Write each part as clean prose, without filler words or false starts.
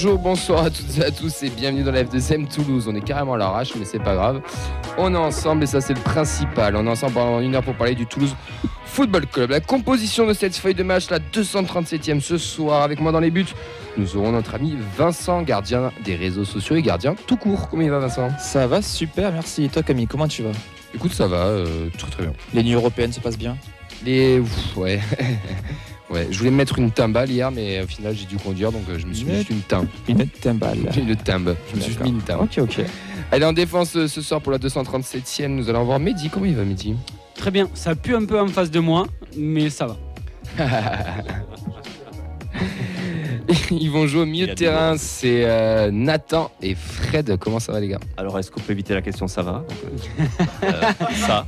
Bonjour, bonsoir à toutes et à tous et bienvenue dans la F2M Toulouse. On est carrément à l'arrache, mais c'est pas grave. On est ensemble et ça c'est le principal. On est ensemble pendant 1 heure pour parler du Toulouse Football Club. La composition de cette feuille de match, la 237e ce soir. Avec moi dans les buts, nous aurons notre ami Vincent, gardien des réseaux sociaux et gardien tout court. Comment il va, Vincent ? Ça va super, merci. Et toi Camille, comment tu vas ? Écoute, ça va, très très bien. Les nuits européennes se passent bien ? Ouais. Ouais, je voulais me mettre une timbale hier, mais au final j'ai dû conduire, donc je me suis mis une timbe. Une timbale. Une timbe. Je me suis mis une timbe. Ok. Allez, en défense ce soir pour la 237e, nous allons voir Mehdi. Comment il va, Mehdi ? Très bien, ça pue un peu en face de moi, mais ça va. Ils vont jouer au milieu de terrain, c'est Nathan et Fred. Comment ça va, les gars ? Alors, est-ce qu'on peut éviter la question ça va ? Ça ?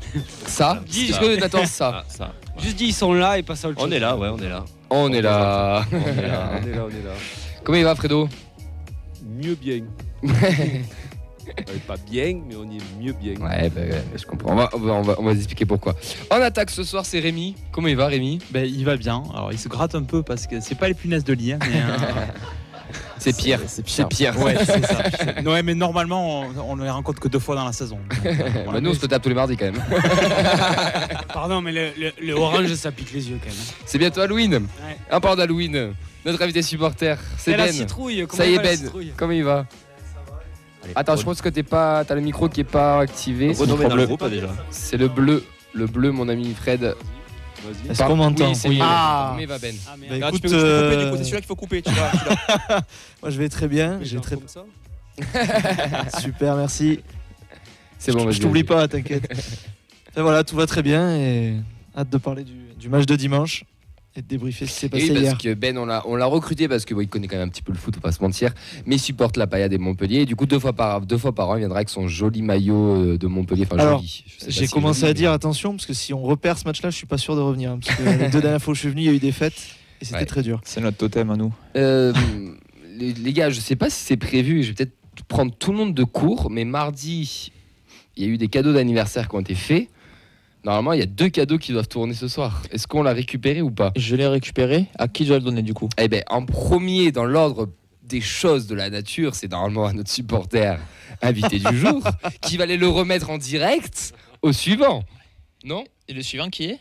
Est-ce que Nathan, ça ? Ça. Juste dit, ils sont là et pas ça autre chose. On est là, ouais, on est là. On est là. Comment il va, Fredo ? Mieux bien. Pas bien, mais on est mieux bien. Ouais, je comprends. On va vous expliquer pourquoi. En attaque ce soir, c'est Rémi. Comment il va, Rémi ? Il va bien. Alors, il se gratte un peu parce que c'est pas les punaises de lit, hein, mais c'est pire. C'est pire. Ouais, c'est ça. Ouais, mais normalement, on ne les rencontre que 2 fois dans la saison. Donc, nous, on se tape tous les mardis quand même. Pardon, mais le orange, ça pique les yeux quand même. C'est bientôt Halloween. Ouais. Un parle d'Halloween. Notre invité supporter, c'est Ben. La citrouille. Ça y est, Ben. Comment il va ? Attends, je pense que t'as le micro qui est pas activé. Renommé dans le groupe déjà. C'est le bleu, mon ami Fred. Est-ce qu'on m'entend ? Oui, c'est mieux. Comment il va, Ben ? Écoute, tu peux couper du coup, c'est celui-là qu'il faut couper. Tu vois. moi je vais très bien. Comme ça. Super, merci. C'est bon, je t'oublie pas, t'inquiète. Enfin, voilà, tout va très bien et hâte de parler du match de dimanche et de débriefer ce qui s'est passé oui, parce hier. que Ben, on l'a recruté parce que il connaît quand même un petit peu le foot, faut pas se mentir, mais il supporte la Paillade et Montpellier. Et du coup, 2 fois par an, il viendra avec son joli maillot de Montpellier. Enfin, alors, joli. j'ai commencé à dire attention parce que si on repère ce match-là, je suis pas sûr de revenir. Parce que les 2 dernières fois où je suis venu, il y a eu des fêtes et c'était très dur. c'est notre totem à nous. Les gars, je sais pas si c'est prévu. Je vais peut-être prendre tout le monde de court, mais mardi, il y a eu des cadeaux d'anniversaire qui ont été faits. Normalement, il y a 2 cadeaux qui doivent tourner ce soir. Est-ce qu'on l'a récupéré ou pas ? Je l'ai récupéré. À qui je dois le donner du coup ? Eh bien, en premier, dans l'ordre des choses de la nature, c'est normalement à notre supporter invité du jour qui va aller le remettre en direct au suivant. Non ? Et le suivant qui est ?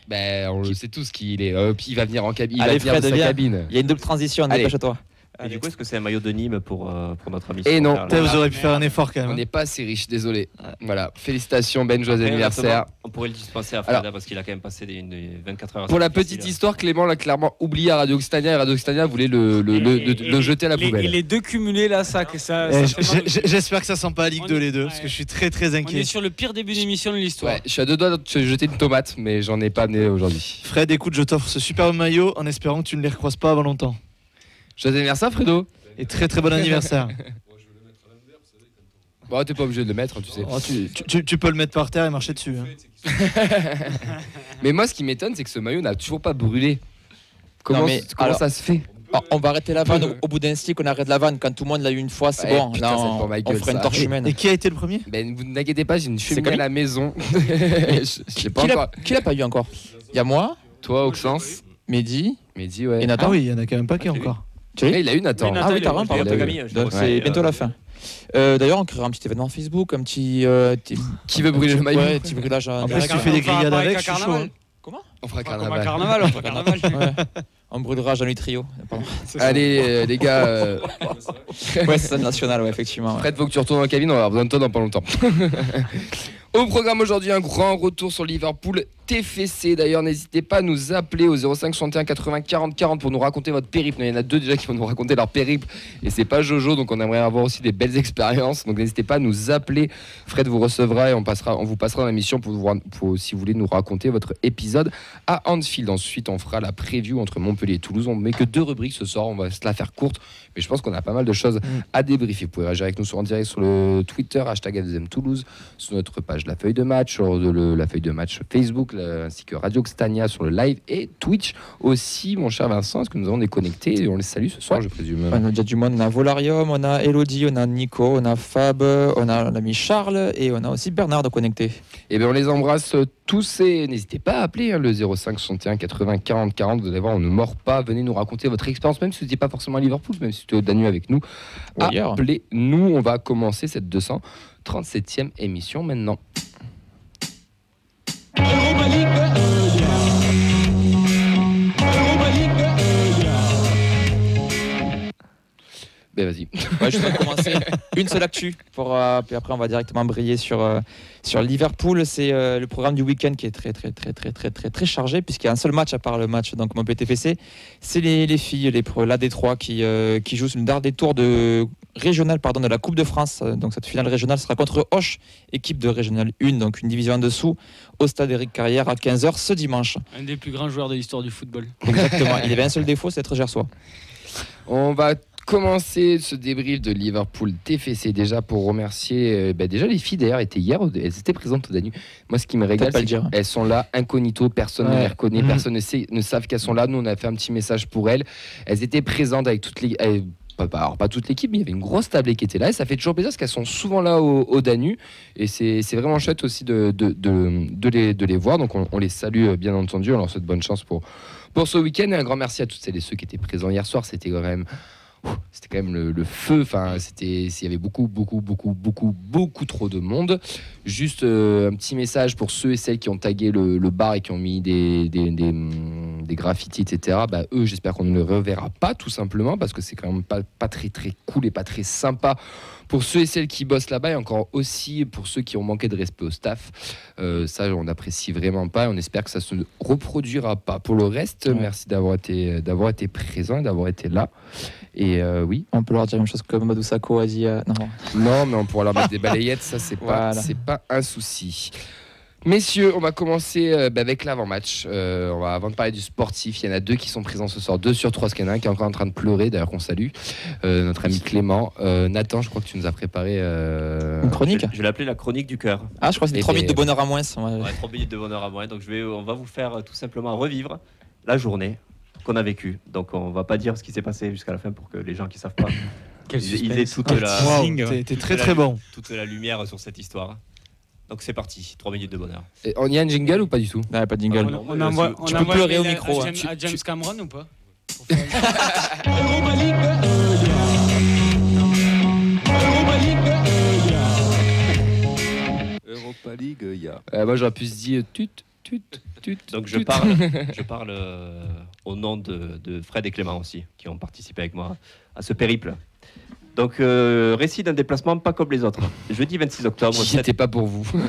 On le sait tous qui il est. Puis il va venir en cabine. Il Allez, va venir Fred, de sa viens. cabine. Il y a une double transition, dépêche-toi. Et du coup, est-ce que c'est un maillot de Nîmes pour notre ami ? Et non. Vous aurez pu faire un effort quand même. On n'est pas assez riche, désolé. Voilà, félicitations Ben, joyeux anniversaire. On pourrait le dispenser à Freda parce qu'il a quand même passé des 24 heures. Pour la petite histoire, Clément l'a clairement oublié à Radio Occitania et Radio Occitania voulait le jeter à la poubelle. Et les 2 cumulés là, ça. J'espère que ça sent pas la Ligue 2 les deux parce que je suis très très On inquiet. est sur le pire début d'émission de l'histoire. Ouais, je suis à 2 doigts de te jeter une tomate, mais j'en ai pas amené aujourd'hui. Fred, écoute, je t'offre ce superbe maillot en espérant que tu ne les recroises pas avant longtemps. Joyeux anniversaire, Fredo. Et très très bon anniversaire. Bon, t'es pas obligé de le mettre, tu sais. Oh, tu peux le mettre par terre et marcher dessus. Hein. Mais moi, ce qui m'étonne, c'est que ce maillot n'a toujours pas brûlé. Comment ça se fait ? On va arrêter la vanne. Au bout d'un stick, on arrête la vanne. Quand tout le monde l'a eu une fois, c'est bon. Putain, Là, ça pour ma gueule, on fera une ça. torche humaine. Et qui a été le premier ? Ben, vous n'inquiétez pas, j'ai une cheminée à Camille la maison. Je sais pas encore. Qui l'a pas eu encore ? Il y a moi, Toi, Auxence, Mehdi ouais. et Nathan. Ah oui, il y en a quand même pas qui encore. Il a eu Nathan. Oui, Ah oui, t'as raison, pardon. C'est bientôt la fin. D'ailleurs, on créera un petit événement Facebook, un petit. Qui veut brûler le maillot ? Ouais, petit brûlage. En plus, tu fais des grillades avec, je suis chaud. hein. Comment ? On fera Carnaval. carnaval. On brûlera Jean-Louis Trio. Allez, les gars. Ouais, c'est national, ouais, effectivement. Fred, faut que tu retournes en cabine, on va avoir besoin de toi dans pas longtemps. Au programme aujourd'hui, un grand retour sur Liverpool TFC. D'ailleurs, n'hésitez pas à nous appeler au 05 61 80 40 40 pour nous raconter votre périple. Il y en a 2 déjà qui vont nous raconter leur périple et c'est pas Jojo, donc on aimerait avoir aussi des belles expériences. Donc n'hésitez pas à nous appeler. Fred vous recevra et on vous passera dans l'émission pour si vous voulez nous raconter votre épisode à Anfield. Ensuite, on fera la preview entre Montpellier et Toulouse. On met que 2 rubriques ce soir, on va se la faire courte, mais je pense qu'on a pas mal de choses à débriefer. Vous pouvez réagir avec nous en direct sur le Twitter #FDM Toulouse, sur notre page La Feuille de Match, sur la feuille de match Facebook, ainsi que Radio Xtania sur le live et Twitch aussi, mon cher Vincent. Est-ce que nous avons des connectés et on les salue ce soir, je présume. On a déjà du monde, on a Volarium, on a Elodie, on a Nico, on a Fab, on a l'ami Charles et on a aussi Bernard de connecté. Et bien on les embrasse tous et n'hésitez pas à appeler le 05 61 80 40 40. Vous allez voir, on ne mord pas. Venez nous raconter votre expérience, même si vous n'étiez pas forcément à Liverpool, même si vous étiez au Danube avec nous. Ou ailleurs. Appelez-nous, on va commencer cette 237e émission maintenant. Ben vas-y. Ouais, je vais commencer. Une seule actu, puis après on va directement briller sur Liverpool. C'est le programme du week-end qui est très chargé, puisqu'il y a un seul match à part le match donc Montpellier-TFC. C'est les filles, l'AD3 qui jouent sur le dernier tour régional de la Coupe de France. Donc cette finale régionale sera contre Auch, équipe de Régional 1, donc une division en dessous, au stade Éric Carrière à 15h ce dimanche. Un des plus grands joueurs de l'histoire du football. Exactement. Il avait un seul défaut, c'est être gersois. On va commencer ce débrief de Liverpool TFC déjà pour remercier déjà les filles d'ailleurs étaient hier, elles étaient présentes au Danube. Moi ce qui me régale c'est qu'elles sont là incognito, personne ne les reconnaît, personne ne savent qu'elles sont là. Nous on a fait un petit message pour elles étaient présentes avec toutes les alors pas toute l'équipe, mais il y avait une grosse tablée qui était là et ça fait toujours plaisir parce qu'elles sont souvent là au Danube et c'est vraiment chouette aussi de les voir. Donc on les salue bien entendu, on leur souhaite bonne chance pour ce week-end et un grand merci à toutes celles et ceux qui étaient présents hier soir. C'était quand même le feu. Enfin, il y avait beaucoup trop de monde. Juste un petit message pour ceux et celles qui ont tagué le bar et qui ont mis des graffitis, etc. Eux, j'espère qu'on ne les reverra pas, tout simplement, parce que c'est quand même pas très cool et pas très sympa pour ceux et celles qui bossent là-bas, et encore aussi pour ceux qui ont manqué de respect au staff. Ça, on n'apprécie vraiment pas et on espère que ça se reproduira pas. Pour le reste, merci d'avoir été présent et d'avoir été là. Et oui. On peut leur dire une chose comme Madou Sakho a dit. Non, mais on pourra leur mettre des balayettes, ça c'est pas un souci. Messieurs, on va commencer avec l'avant-match. Avant de parler du sportif, il y en a deux qui sont présents ce soir, 2 sur 3, parce qu'il y en a un qui est encore en train de pleurer, d'ailleurs qu'on salue, notre ami Clément. Nathan, je crois que tu nous as préparé une chronique. Je l'ai appelé la chronique du cœur. Ah, je crois que c'était 3 minutes de bonheur à moins. Ouais, 3 minutes de bonheur à moins. Donc on va vous faire tout simplement revivre la journée qu'on a vécue. Donc on va pas dire ce qui s'est passé jusqu'à la fin pour que les gens qui savent pas ils aient toute t'es très bon. Toute la lumière sur cette histoire. Donc c'est parti, 3 minutes de bonheur. Et on y a un jingle ou pas du tout? Non, pas de jingle. On envoie pleurer au micro. À James Cameron ou pas? Europa League, il y a. Moi j'aurais pu se dire tut. Donc je parle au nom de Fred et Clément aussi, qui ont participé avec moi à ce périple. Donc, récit d'un déplacement pas comme les autres. Jeudi 26 octobre. C'était pas pour vous. Il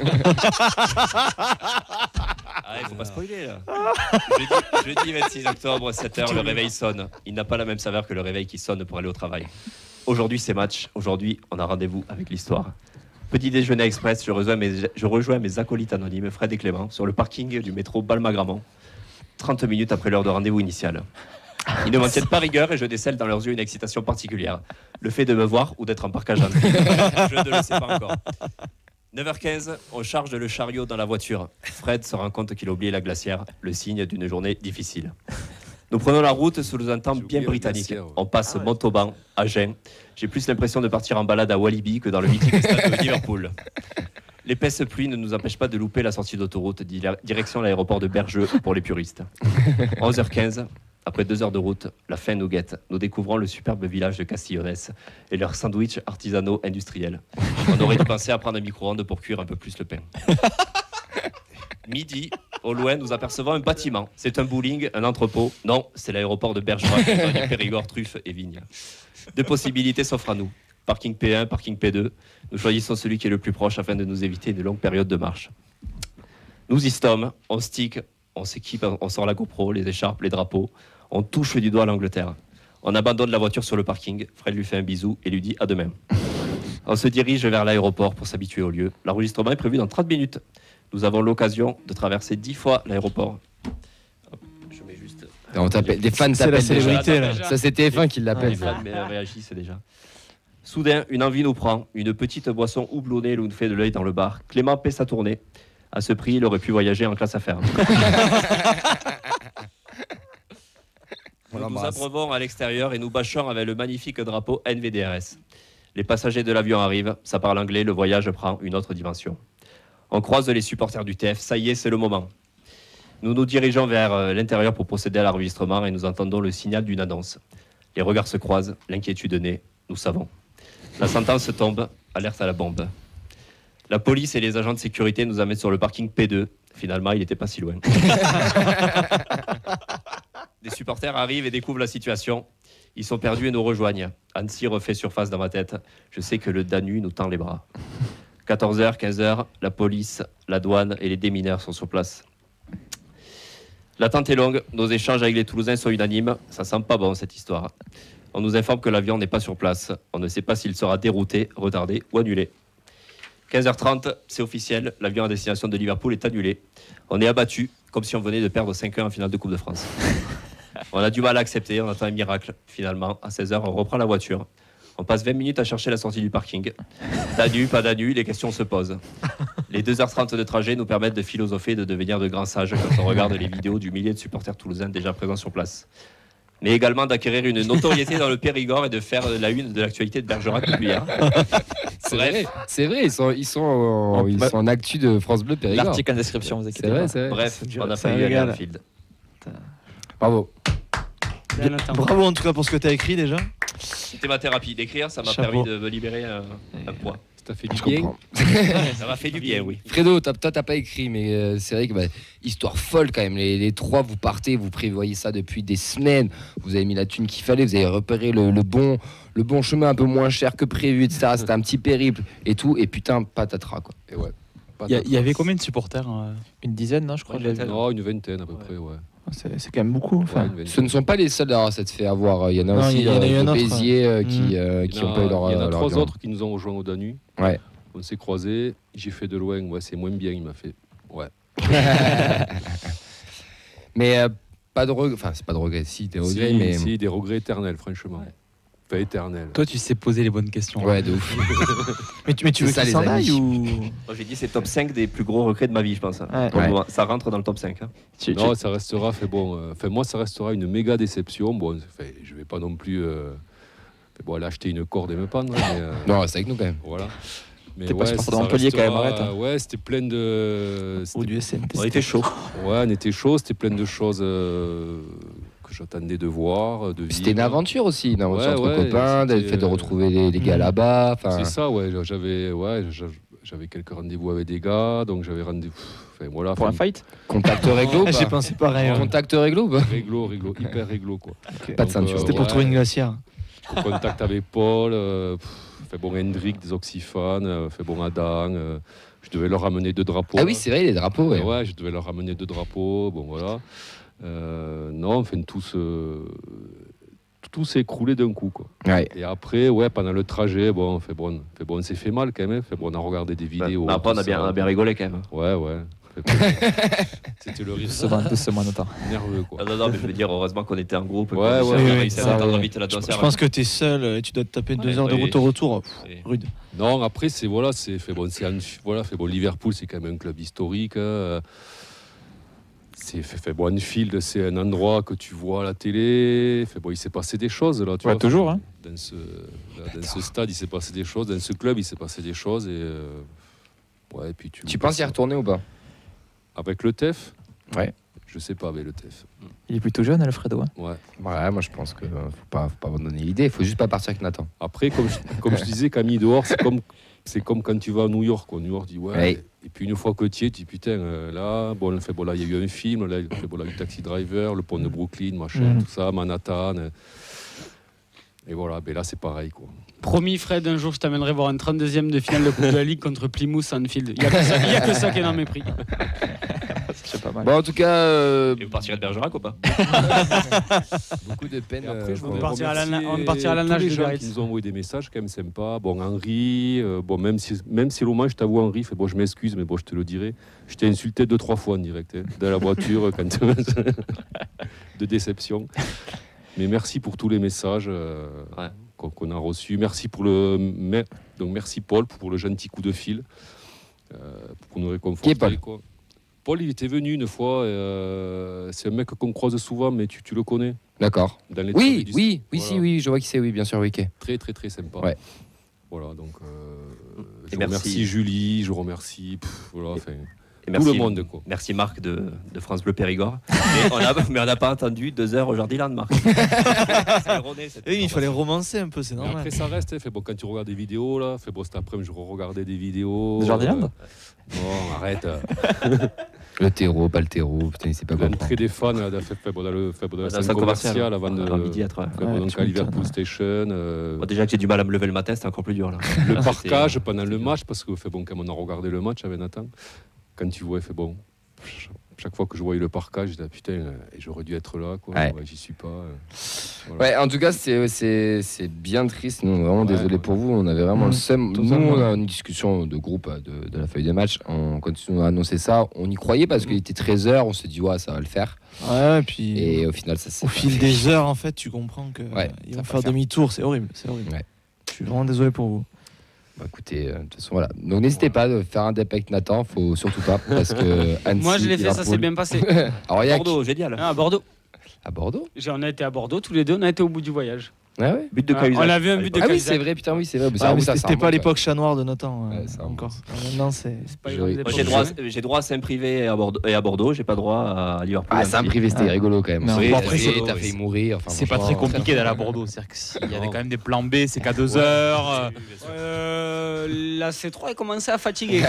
faut pas spoiler là. Jeudi 26 octobre, 7h, le réveil sonne. Il n'a pas la même saveur que le réveil qui sonne pour aller au travail. Aujourd'hui, c'est match. Aujourd'hui, on a rendez-vous avec l'histoire. Petit déjeuner express, je rejoins mes acolytes anonymes, Fred et Clément, sur le parking du métro Balma-Gramont, 30 minutes après l'heure de rendez-vous initial. Ils ne m'en tiennent pas rigueur et je décèle dans leurs yeux une excitation particulière. Le fait de me voir ou d'être en parkage en je ne le sais pas encore. 9h15, on charge le chariot dans la voiture. Fred se rend compte qu'il a oublié la glacière, le signe d'une journée difficile. Nous prenons la route sous un temps bien britannique. On passe Montauban, Agen. J'ai plus l'impression de partir en balade à Walibi que dans le mythique stade de Liverpool. L'épaisse pluie ne nous empêche pas de louper la sortie d'autoroute, direction l'aéroport de Bergeux pour les puristes. 11h15, après 2 heures de route, la faim nous guette. Nous découvrons le superbe village de Castillonès et leurs sandwichs artisanaux industriels. On aurait dû penser à prendre un micro-ondes pour cuire un peu plus le pain. Midi, au loin, nous apercevons un bâtiment. C'est un bowling, un entrepôt. Non, c'est l'aéroport de Bergerac, du Périgord, truffes et vignes. 2 possibilités s'offrent à nous. Parking P1, parking P2. Nous choisissons celui qui est le plus proche afin de nous éviter de longues périodes de marche. Nous y sommes, on stick, on s'équipe, on sort la GoPro, les écharpes, les drapeaux. On touche du doigt l'Angleterre. On abandonne la voiture sur le parking. Fred lui fait un bisou et lui dit à demain. On se dirige vers l'aéroport pour s'habituer au lieu. L'enregistrement est prévu dans 30 minutes. Nous avons l'occasion de traverser 10 fois l'aéroport. Je mets juste... Des fans t'appellent la célébrité là. Ça c'est TF1 qui l'appelle. Les fans réagissent déjà. Soudain, une envie nous prend. Une petite boisson houblonnée nous fait de l'œil dans le bar. Clément paie sa tournée. À ce prix, il aurait pu voyager en classe affaires. Nous nous abreuvons à l'extérieur et nous bâchons avec le magnifique drapeau NVDRS. Les passagers de l'avion arrivent, ça parle anglais, le voyage prend une autre dimension. On croise les supporters du TF, ça y est, c'est le moment. Nous nous dirigeons vers l'intérieur pour procéder à l'enregistrement et nous entendons le signal d'une annonce. Les regards se croisent, l'inquiétude naît, nous savons. La sentence tombe, alerte à la bombe. La police et les agents de sécurité nous amènent sur le parking P2. Finalement, il n'était pas si loin. Des supporters arrivent et découvrent la situation. Ils sont perdus et nous rejoignent. Annecy refait surface dans ma tête. Je sais que le Danu nous tend les bras. 14h, 15h, la police, la douane et les démineurs sont sur place. L'attente est longue. Nos échanges avec les Toulousains sont unanimes. Ça sent pas bon, cette histoire. On nous informe que l'avion n'est pas sur place. On ne sait pas s'il sera dérouté, retardé ou annulé. 15h30, c'est officiel. L'avion à destination de Liverpool est annulé. On est abattu, comme si on venait de perdre 5-1 en finale de Coupe de France. On a du mal à accepter, on attend un miracle. Finalement, à 16h, on reprend la voiture. On passe 20 minutes à chercher la sortie du parking. Danu, pas Danu, les questions se posent. Les 2h30 de trajet nous permettent de philosopher et de devenir de grands sages quand on regarde les vidéos du millier de supporters toulousains déjà présents sur place. Mais également d'acquérir une notoriété dans le Périgord et de faire la une de l'actualité de Bergerac depuis hier. C'est vrai, ils sont en actu de France Bleu Périgord. L'article en description, vous inquiétez pas. C'est vrai. Bref, on a failli aller à Anfield. Bravo. Bravo en tout cas pour ce que tu as écrit déjà. C'était ma thérapie. D'écrire, ça m'a Chapeau. permis de me libérer un poids. Ça fait du Je bien. comprends. Ça m'a fait du bien, oui. Fredo, toi t'as pas écrit, mais c'est vrai que histoire folle quand même. Les trois, vous partez, vous prévoyez ça depuis des semaines. Vous avez mis la thune qu'il fallait, vous avez repéré le bon chemin un peu moins cher que prévu, etc. C'était un petit périple et tout. Et putain, patatras quoi. Et ouais. Il y avait combien de supporters Une dizaine, non, je crois. Non, une vingtaine à peu près, ouais. C'est quand même beaucoup. Enfin, Ouais, une vingtaine. Ce ne sont pas les seuls à s'être fait avoir. Il y en a Non, aussi il y en a eu un autre. Béziers qui Il y ont pas eu leur. en a leur trois viande. autres qui nous ont rejoints au Danu. Ouais. On s'est croisés, j'ai fait de loin, ouais, c'est moins bien, il m'a fait. Ouais. Mais pas de regret. Enfin, c'est pas de regret. Si, des regrets, Si, mais. si, des regrets éternels, franchement. Ouais. Pas éternels. Toi, tu sais poser les bonnes questions. Ouais, de ouf. mais tu veux C'est ça, qu'il les s'en amis. aille ou Moi, j'ai dit c'est top 5 des plus gros regrets de ma vie, je pense. Ouais. Pour le moment. Ça rentre dans le top 5. Hein. Non, ça restera, fait bon. Enfin, moi, ça restera une méga déception. Bon, fait, je vais pas non plus. Fait, bon, aller acheter une corde et me pendre. Mais, Non, reste avec nous quand même. voilà. Mais T'es pas ouais, supporter ça de Montpellier, quand même, restera- arrête, hein. Ouais, c'était plein de. ou du SNT? On était chaud. Ouais, on était chaud, c'était plein de choses que j'attendais de voir, de vivre. C'était une aventure aussi, une aventure Ouais, entre ouais, copains, le c'était, fait de retrouver les gars là-bas. Enfin, C'est ça, ouais. J'avais quelques rendez-vous avec des gars, donc j'avais rendez-vous. Enfin, voilà. Pour un enfin, fight contact réglo. J'ai pas pensé pareil. ouais. Contact réglo. Bah. Réglo, hyper réglo, quoi. Pas de Donc, ceinture. C'était pour trouver une glacière. Contact avec Paul, fait bon Hendrik des Oxyphanes, fait bon Adam. Je devais leur ramener 2 drapeaux. Ah oui, c'est vrai, les drapeaux. Ouais. Ouais, je devais leur ramener 2 drapeaux. Bon, voilà. Non, enfin, tout s'est écroulé d'un coup, quoi. Ouais. Et après, ouais, pendant le trajet, bon, on s'est fait mal quand même. Fait bon, on a regardé des vidéos. Mais après, on a bien rigolé quand même. Ouais, ouais. C'était le risque doucement, notamment. nerveux, quoi. Non, mais je veux dire, heureusement qu'on était en groupe. Ouais, qu'on a ouais, réussi à ça, s'entendre ouais. vite la Je dossière. pense que t'es seul et tu dois te taper 2 heures de oui. route au retour. Oui. Rude. Non, après, c'est voilà, c'est fait bon, Liverpool, c'est quand même un club historique. C'est fait bon, Anfield, c'est un endroit que tu vois à la télé. Fait bon, il s'est passé des choses là, tu Ouais, vois. toujours, hein. Dans ce stade, il s'est passé des choses. Dans ce club, il s'est passé des choses et ouais. Et puis Tu penses y retourner ou pas? avec le TEF? Ouais. Je sais pas avec le TEF. Il est plutôt jeune, Alfredo. Hein. Ouais. Ouais, moi je pense que faut pas abandonner l'idée. Il faut juste pas partir avec Nathan. Après, comme je disais, Camille dehors, c'est comme quand tu vas à New York. Quoi. New York dit ouais. Ouais. Et puis une fois que tu y es, tu dis putain, là, bon, là, il y a eu un film, là, il y a eu Taxi Driver, le pont de Brooklyn, machin, tout ça, Manhattan. Et voilà, ben là, c'est pareil, quoi. Promis, Fred, un jour je t'amènerai voir un 32e de finale de Coupe de la Ligue contre Plymouth Anfield. Il n'y a que ça qui est dans mes prix. C'est pas mal. Bon, en tout cas, Et vous partirez de Bergerac ou pas? beaucoup de peine. Et après, je voudrais partira à la remercier on partira à la nage tous les de gens Biarritz. qui nous ont envoyé des messages quand même sympas. Bon, Henri, bon, même si l'hommage, je t'avoue, Henri, bon, je m'excuse, mais bon, je te le dirai. Je t'ai insulté 2-3 fois en direct, hein, dans la voiture, quand de déception. Mais merci pour tous les messages qu'on a reçus. Merci merci Paul pour le gentil coup de fil. pour nous réconforter. Qui est Paul ? Quoi. Paul, il était venu une fois. C'est un mec qu'on croise souvent, mais tu le connais. D'accord. Dans les Oui, services. oui, Voilà. si, oui, je vois qui c'est, oui, bien sûr, oui, ok. Très, très, très sympa. Ouais. Voilà, donc Et je merci. remercie Julie, je remercie voilà, enfin, Et tout le monde. Quoi. Merci Marc de France Bleu Périgord. mais on n'a pas entendu 2 heures au Jardiland, Marc. C'est erroné, cette Oui, il fallait information. romancer un peu, c'est Mais normal. après, ça reste. Fait, bon, quand tu regardes des vidéos, là, fait, bon, cet après-midi, je regardais des vidéos. De Jardiland Non, arrête. Le terreau, pas le terreau, putain, il sait pas quoi. L'entrée des fans dans le Dans scène la commerciale avant de. midi à 3. fait, bon, donc tu à m'étonnes. Liverpool Station. Bon, déjà que j'ai du mal à me lever le matin, c'est encore plus dur. Là. Le parquage pendant le match, parce que fait, bon, quand on a regardé le match avec Nathan, quand tu vois, fait bon. Chaque fois que je voyais le parquage, je disais putain, j'aurais dû être là, quoi. Ouais. Ouais, j'y suis pas. Voilà. Ouais, en tout cas, c'est bien triste. Nous, on est vraiment désolé pour vous. On avait vraiment le seum. Nous, totalement. on a une discussion de groupe de la feuille de match. Quand ils nous ont annoncé ça, on y croyait parce qu'il était 13h. On s'est dit, ouais, ça va le faire. Ouais, et puis Et au final, ça s'est au pas fil fait. des heures, en fait, tu comprends que Ouais, ils ça vont va faire pas faire. demi-tour. C'est horrible, c'est horrible. Ouais. Je suis vraiment désolé pour vous. Bah, écoutez, de toute façon, voilà. Donc, n'hésitez pas à faire un dep avec Nathan. Faut surtout pas. Parce que Annecy, Moi, je l'ai fait, ça s'est Liverpool- bien passé. Aurillac, Bordeaux, génial. Ah, à Bordeaux. à Bordeaux. On a été à Bordeaux, tous les deux, on a été au bout du voyage. Ah ouais. But de Ah, Cahuzac. on a vu un but de Ah oui, Cahuzac. c'est vrai, putain, oui, c'est vrai. Ah, mais ça c'était pas remonte, l'époque chat noir de Nathan Ouais, ça remonte. encore. Maintenant, c'est. Pas les Moi, mêmes Moi, époques. j'ai droit à Saint-Privé et à Bordeaux, j'ai pas droit à Liverpool. Ah, c'est un privé, c'était Ah. rigolo quand même. Non, Oui, bon, t'as après, fait- c'est- t'as failli mourir. Enfin, C'est pas très franchement, compliqué d'aller à Bordeaux. C'est-à-dire qu'il y avait quand même des plans B, c'est qu'à 2 heures. La C3 est commencé à fatiguer.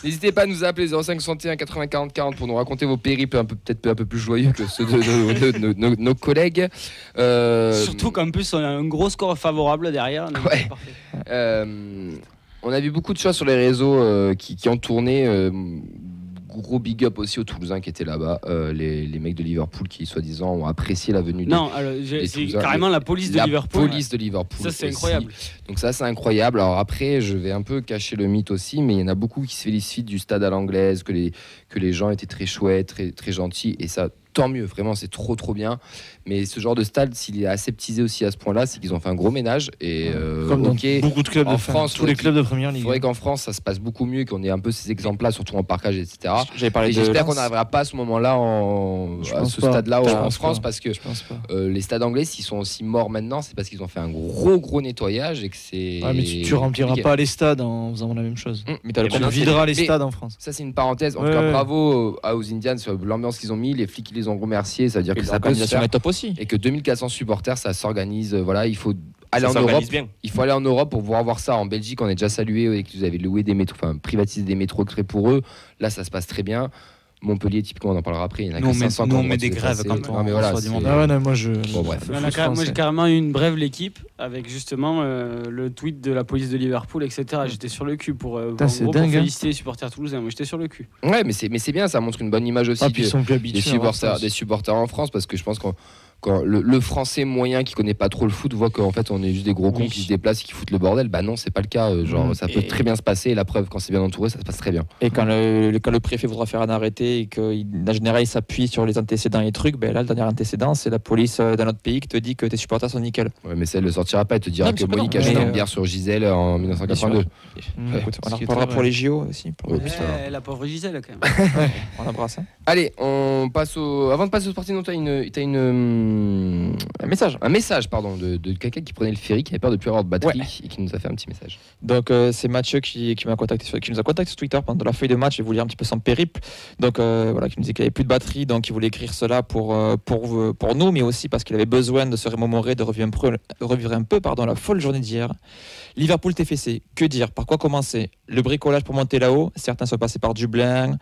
N'hésitez pas à nous appeler 05 61 80 40 40 pour nous raconter vos périples peut-être un peu plus joyeux que ceux de nos collègues. Surtout qu'en plus, on a un gros score favorable derrière. donc Ouais. c'est parfait. On a vu beaucoup de choses sur les réseaux qui ont tourné. Gros big up aussi aux Toulousains qui étaient là-bas. Les mecs de Liverpool qui, soi-disant, ont apprécié la venue Non, alors, les c'est Toulousains, carrément la police de la Liverpool. police de Liverpool. Ça, c'est aussi. incroyable. Donc ça, c'est incroyable. Alors après, je vais un peu cacher le mythe aussi, mais il y en a beaucoup qui se félicitent du stade à l'anglaise, que les gens étaient très chouettes, très, très gentils, et ça, tant mieux. Vraiment, c'est trop, trop bien. Mais ce genre de stade, s'il est aseptisé aussi à ce point-là, c'est qu'ils ont fait un gros ménage. Et Comme dans ok, beaucoup de clubs en de France, tous les clubs de première il ligue. faudrait qu'en France, ça se passe beaucoup mieux, qu'on ait un peu ces exemples-là, surtout en parkage, etc. J'avais parlé Et de j'espère Lens. qu'on n'arrivera pas à ce moment-là Je à pense ce pas. stade-là Je en pense France, pas. parce que Je pense pas. les stades anglais, s'ils sont aussi morts maintenant, c'est parce qu'ils ont fait un gros nettoyage et que c'est. Ouais, mais tu rempliras compliqué. pas les stades en faisant la même chose. Mais t'as le Et Tu maintenant, videras les mais- stades en France. Ça, c'est une parenthèse. En Ouais, tout cas, ouais. bravo aux Indians sur l'ambiance qu'ils ont mis, les flics qui les ont remerciés. Ça veut dire Et que ça peut se l'organisation faire. est top aussi. Et que 2400 supporters, ça s'organise. Voilà, il faut aller Ça en Europe. s'organise bien. Il faut aller en Europe pour pouvoir voir ça. En Belgique, on est déjà salué et que vous avez loué des métros, enfin privatisé des métros créés pour eux. Là, ça se passe très bien. Montpellier, typiquement, on en parlera après. Il y en a Nous, que on met- 500 nous, on qui ont met des été grèves passés. quand on Non, mais voilà, reçoit c'est- du monde. Ah ouais, non, moi je. Bon, bref. Moi, j'ai carrément eu une brève l'équipe avec justement le tweet de la police de Liverpool, etc. J'étais sur le cul pour, en c'est gros, dingue, pour hein. féliciter les supporters toulousains. Moi, j'étais sur le cul. Ouais, mais c'est bien. Ça montre une bonne image aussi Ah, puis ils sont plus des habitués. à voir ça. supporters en France, parce que je pense que quand le français moyen qui connaît pas trop le foot voit qu'en fait on est juste des gros cons Oui. qui se déplacent et qui foutent le bordel, bah non, c'est pas le cas. Genre, ça peut Et- très bien se passer. Et la preuve, quand c'est bien entouré, ça se passe très bien. Et quand le préfet voudra faire un arrêté et qu'en général il s'appuie sur les antécédents et trucs, ben là le dernier antécédent c'est la police dans notre pays qui te dit que tes supporters sont nickel. Ouais, mais ça, elle le sortira pas. Elle te dira Non, mais que c'est pas Monique a grave. jeté Mais, une bière sur Gisèle en 1982. Mmh. Écoute, on Ce en qui est reparlera très pour vrai. les JO aussi. Oh, putain. La pauvre Gisèle, quand même. On l'embrasse. Hein. Allez, on passe au. Avant de passer au sportif, non, t'as Un message. un message pardon, de quelqu'un qui prenait le ferry, qui avait peur de plus avoir de batterie et qui nous a fait un petit message. Donc c'est Mathieu qui nous a contacté sur Twitter pendant la feuille de match et voulait un petit peu son périple. Donc voilà, qui nous disait qu'il n'y avait plus de batterie, donc il voulait écrire cela pour nous, mais aussi parce qu'il avait besoin de se remémorer, de revivre un peu la folle journée d'hier. Liverpool TFC, que dire? Par quoi commencer? Le bricolage pour monter là-haut, certains sont passés par Dublin,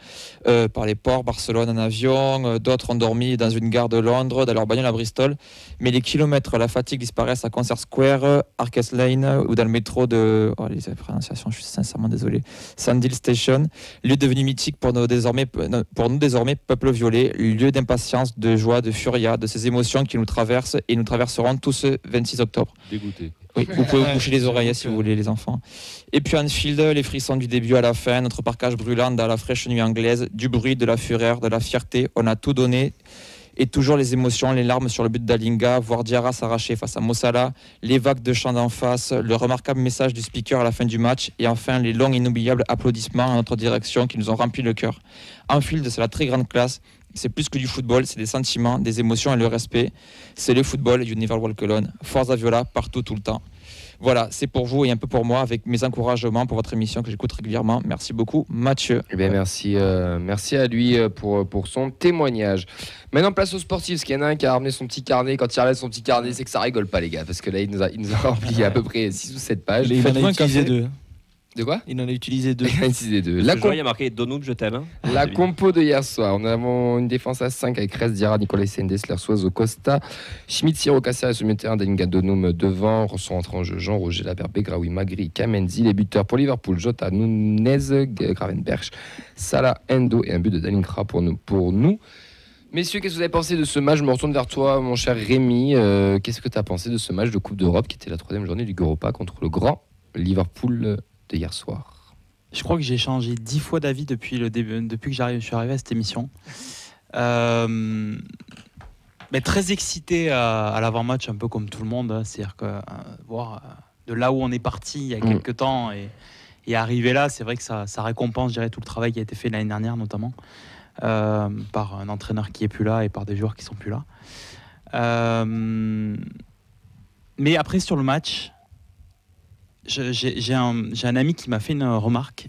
par les ports, Barcelone en avion, d'autres ont dormi dans une gare de Londres, dans leur bagnole à Bristol, mais les kilomètres, la fatigue disparaissent à Concert Square, Arcus Lane ou dans le métro de... Oh, les prononciations, je suis sincèrement désolé. Sandhill Station, lieu devenu mythique pour nous désormais, peuple violet, lieu d'impatience, de joie, de furia, de ces émotions qui nous traversent et nous traverseront tous ce 26 octobre. Dégoûté. Oui, vous pouvez vous boucher les oreilles si vous voulez, les enfants. Et puis Anfield, les frissons du début à la fin, notre parkage brûlant dans la fraîche nuit anglaise, du bruit, de la fureur, de la fierté, on a tout donné Et toujours les émotions, les larmes sur le but d'Alinga, voir Diarra s'arracher face à Mossala, les vagues de chants d'en face, le remarquable message du speaker à la fin du match et enfin les longs et inoubliables applaudissements à notre direction qui nous ont rempli le cœur. Anfield, c'est la très grande classe. C'est plus que du football, c'est des sentiments, des émotions et le respect. C'est le football, you never walk alone. Forza Viola, partout, tout le temps. Voilà, c'est pour vous et un peu pour moi, avec mes encouragements pour votre émission que j'écoute régulièrement. Merci beaucoup, Mathieu. Eh bien, merci à lui pour son témoignage. Maintenant, place aux sportifs, parce qu'il y en a un qui a ramené son petit carnet. Quand il ramène son petit carnet, c'est que ça rigole pas, les gars, parce que là, il nous a rempli à peu près 6 ou 7 pages. Il en a utilisé 2. De quoi? Il en a utilisé 2. Il a utilisé 2. La il y a marqué Donoub, je t'aime. La compo de hier soir, on a une défense à 5 avec Rez, Diarra, Nicolas Sendesler, Suazo, Costa, Schmidt, Siro, Cassia, ce milieu de terrain, Dalinga, Donum devant, sont entrés en jeu Jean-Roger Laberbe, Graoui, Magri, Kamenzi, les buteurs pour Liverpool, Jota, Nunez, Gravenberch, Salah, Endo et un but de Dalinkra pour nous. Messieurs, qu'est-ce que vous avez pensé de ce match? Je me retourne vers toi, mon cher Rémi. Qu'est-ce que tu as pensé de ce match de Coupe d'Europe qui était la 3e journée du Europa contre le grand Liverpool de hier soir? Je crois que j'ai changé 10 fois d'avis depuis le début, depuis que je suis arrivé à cette émission. Mais très excité à l'avant-match, un peu comme tout le monde. C'est-à-dire que voir de là où on est parti il y a quelques temps et arriver là, c'est vrai que ça récompense, je dirais, tout le travail qui a été fait l'année dernière, notamment par un entraîneur qui est plus là et par des joueurs qui sont plus là. Mais après, sur le match, j'ai un ami qui m'a fait une remarque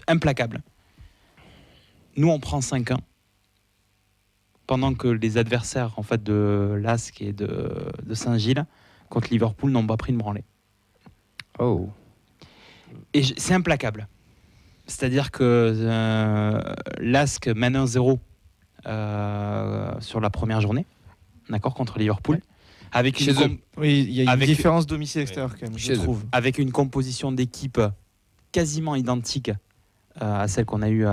implacable. Nous, on prend 5-1 pendant que les adversaires en fait, de LASK et de Saint-Gilles contre Liverpool n'ont pas pris une branlée. Oh. Et c'est implacable. C'est-à-dire que LASK mène 1-0 sur la première journée, d'accord, contre Liverpool. Avec oui, il y a une différence domicile-extérieur quand même, je trouve. Avec une composition d'équipe quasiment identique à celle qu'on a eue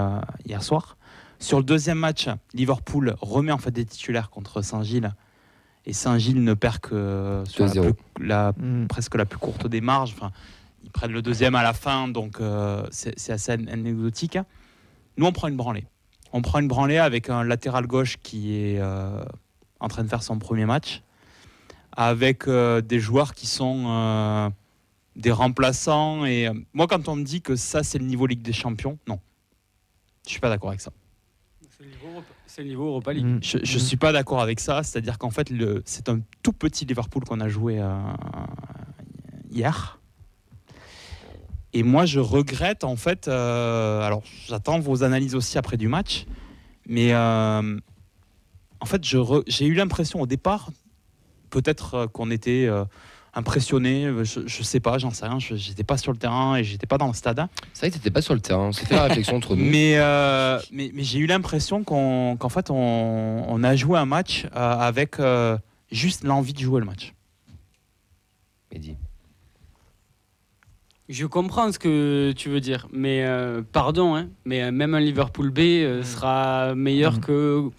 hier soir. Sur le deuxième match, Liverpool remet en fait des titulaires contre Saint-Gilles. Et Saint-Gilles ne perd que sur presque la plus courte des marges. Enfin, ils prennent le deuxième à la fin, donc c'est assez anecdotique. Nous, on prend une branlée. On prend une branlée avec un latéral gauche qui est en train de faire son premier match, avec des joueurs qui sont des remplaçants. Et moi, quand on me dit que ça, c'est le niveau Ligue des Champions, non. Je suis pas d'accord avec ça. C'est le niveau Europa League. Je suis pas d'accord avec ça. C'est-à-dire qu'en fait, c'est un tout petit Liverpool qu'on a joué hier. Et moi, je regrette, en fait... alors, j'attends vos analyses aussi après du match. Mais en fait, j'ai eu l'impression au départ... Peut-être qu'on était impressionné, je sais pas, j'en sais rien, j'étais pas sur le terrain et j'étais pas dans le stade. C'est vrai que t'étais pas sur le terrain, c'était la réflexion entre nous. Mais j'ai eu l'impression qu'en fait on a joué un match avec juste l'envie de jouer le match. Mehdi. Je comprends ce que tu veux dire, mais pardon, hein, mais même un Liverpool B sera meilleur que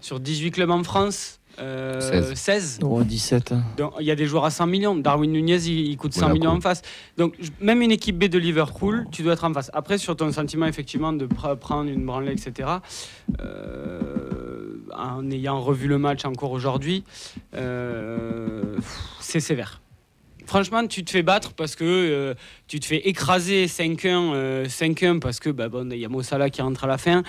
sur 18 clubs en France. 16. Oh, 17. Il y a des joueurs à 100 millions. Darwin Nunez, il coûte 100 millions en face. Donc, même une équipe B de Liverpool, tu dois être en face. Après, sur ton sentiment, effectivement, de prendre une branlée, etc., en ayant revu le match encore aujourd'hui, c'est sévère. Franchement, tu te fais battre parce que tu te fais écraser 5-1 parce que y a Mo Salah qui rentre à la fin.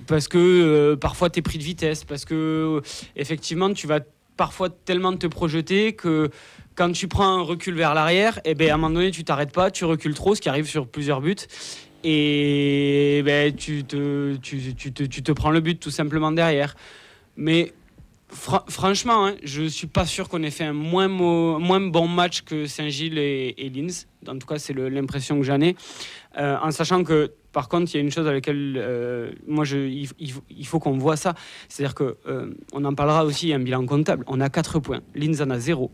Parce que parfois tu es pris de vitesse, parce que effectivement tu vas parfois tellement te projeter que quand tu prends un recul vers l'arrière, à un moment donné tu t'arrêtes pas, tu recules trop, ce qui arrive sur plusieurs buts, et tu te prends le but tout simplement derrière. Mais franchement, hein, je suis pas sûr qu'on ait fait un moins bon match que Saint-Gilles et Linz. En tout cas, c'est l'impression que j'en ai, en sachant que par contre, il y a une chose à laquelle il faut qu'on voit ça. C'est-à-dire qu'on en parlera aussi, il y a un bilan comptable. On a 4 points. Linz en a 0.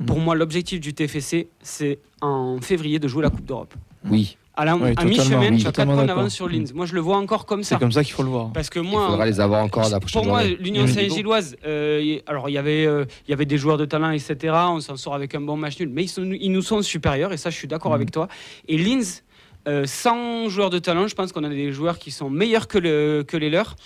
Pour moi, l'objectif du TFC, c'est en février de jouer la Coupe d'Europe. Oui. À mi-chemin, tu as 4 points d'avance sur Linz. Moi, je le vois encore comme ça. C'est comme ça qu'il faut le voir. Parce que moi, il faudra les avoir encore la prochaine journée. Pour moi, l'Union Saint-Gilloise, alors il y avait des joueurs de talent, etc. On s'en sort avec un bon match nul. Mais ils nous sont supérieurs, et ça, je suis d'accord avec toi. Et Linz, Sans joueurs de talent, je pense qu'on a des joueurs qui sont meilleurs que les leurs.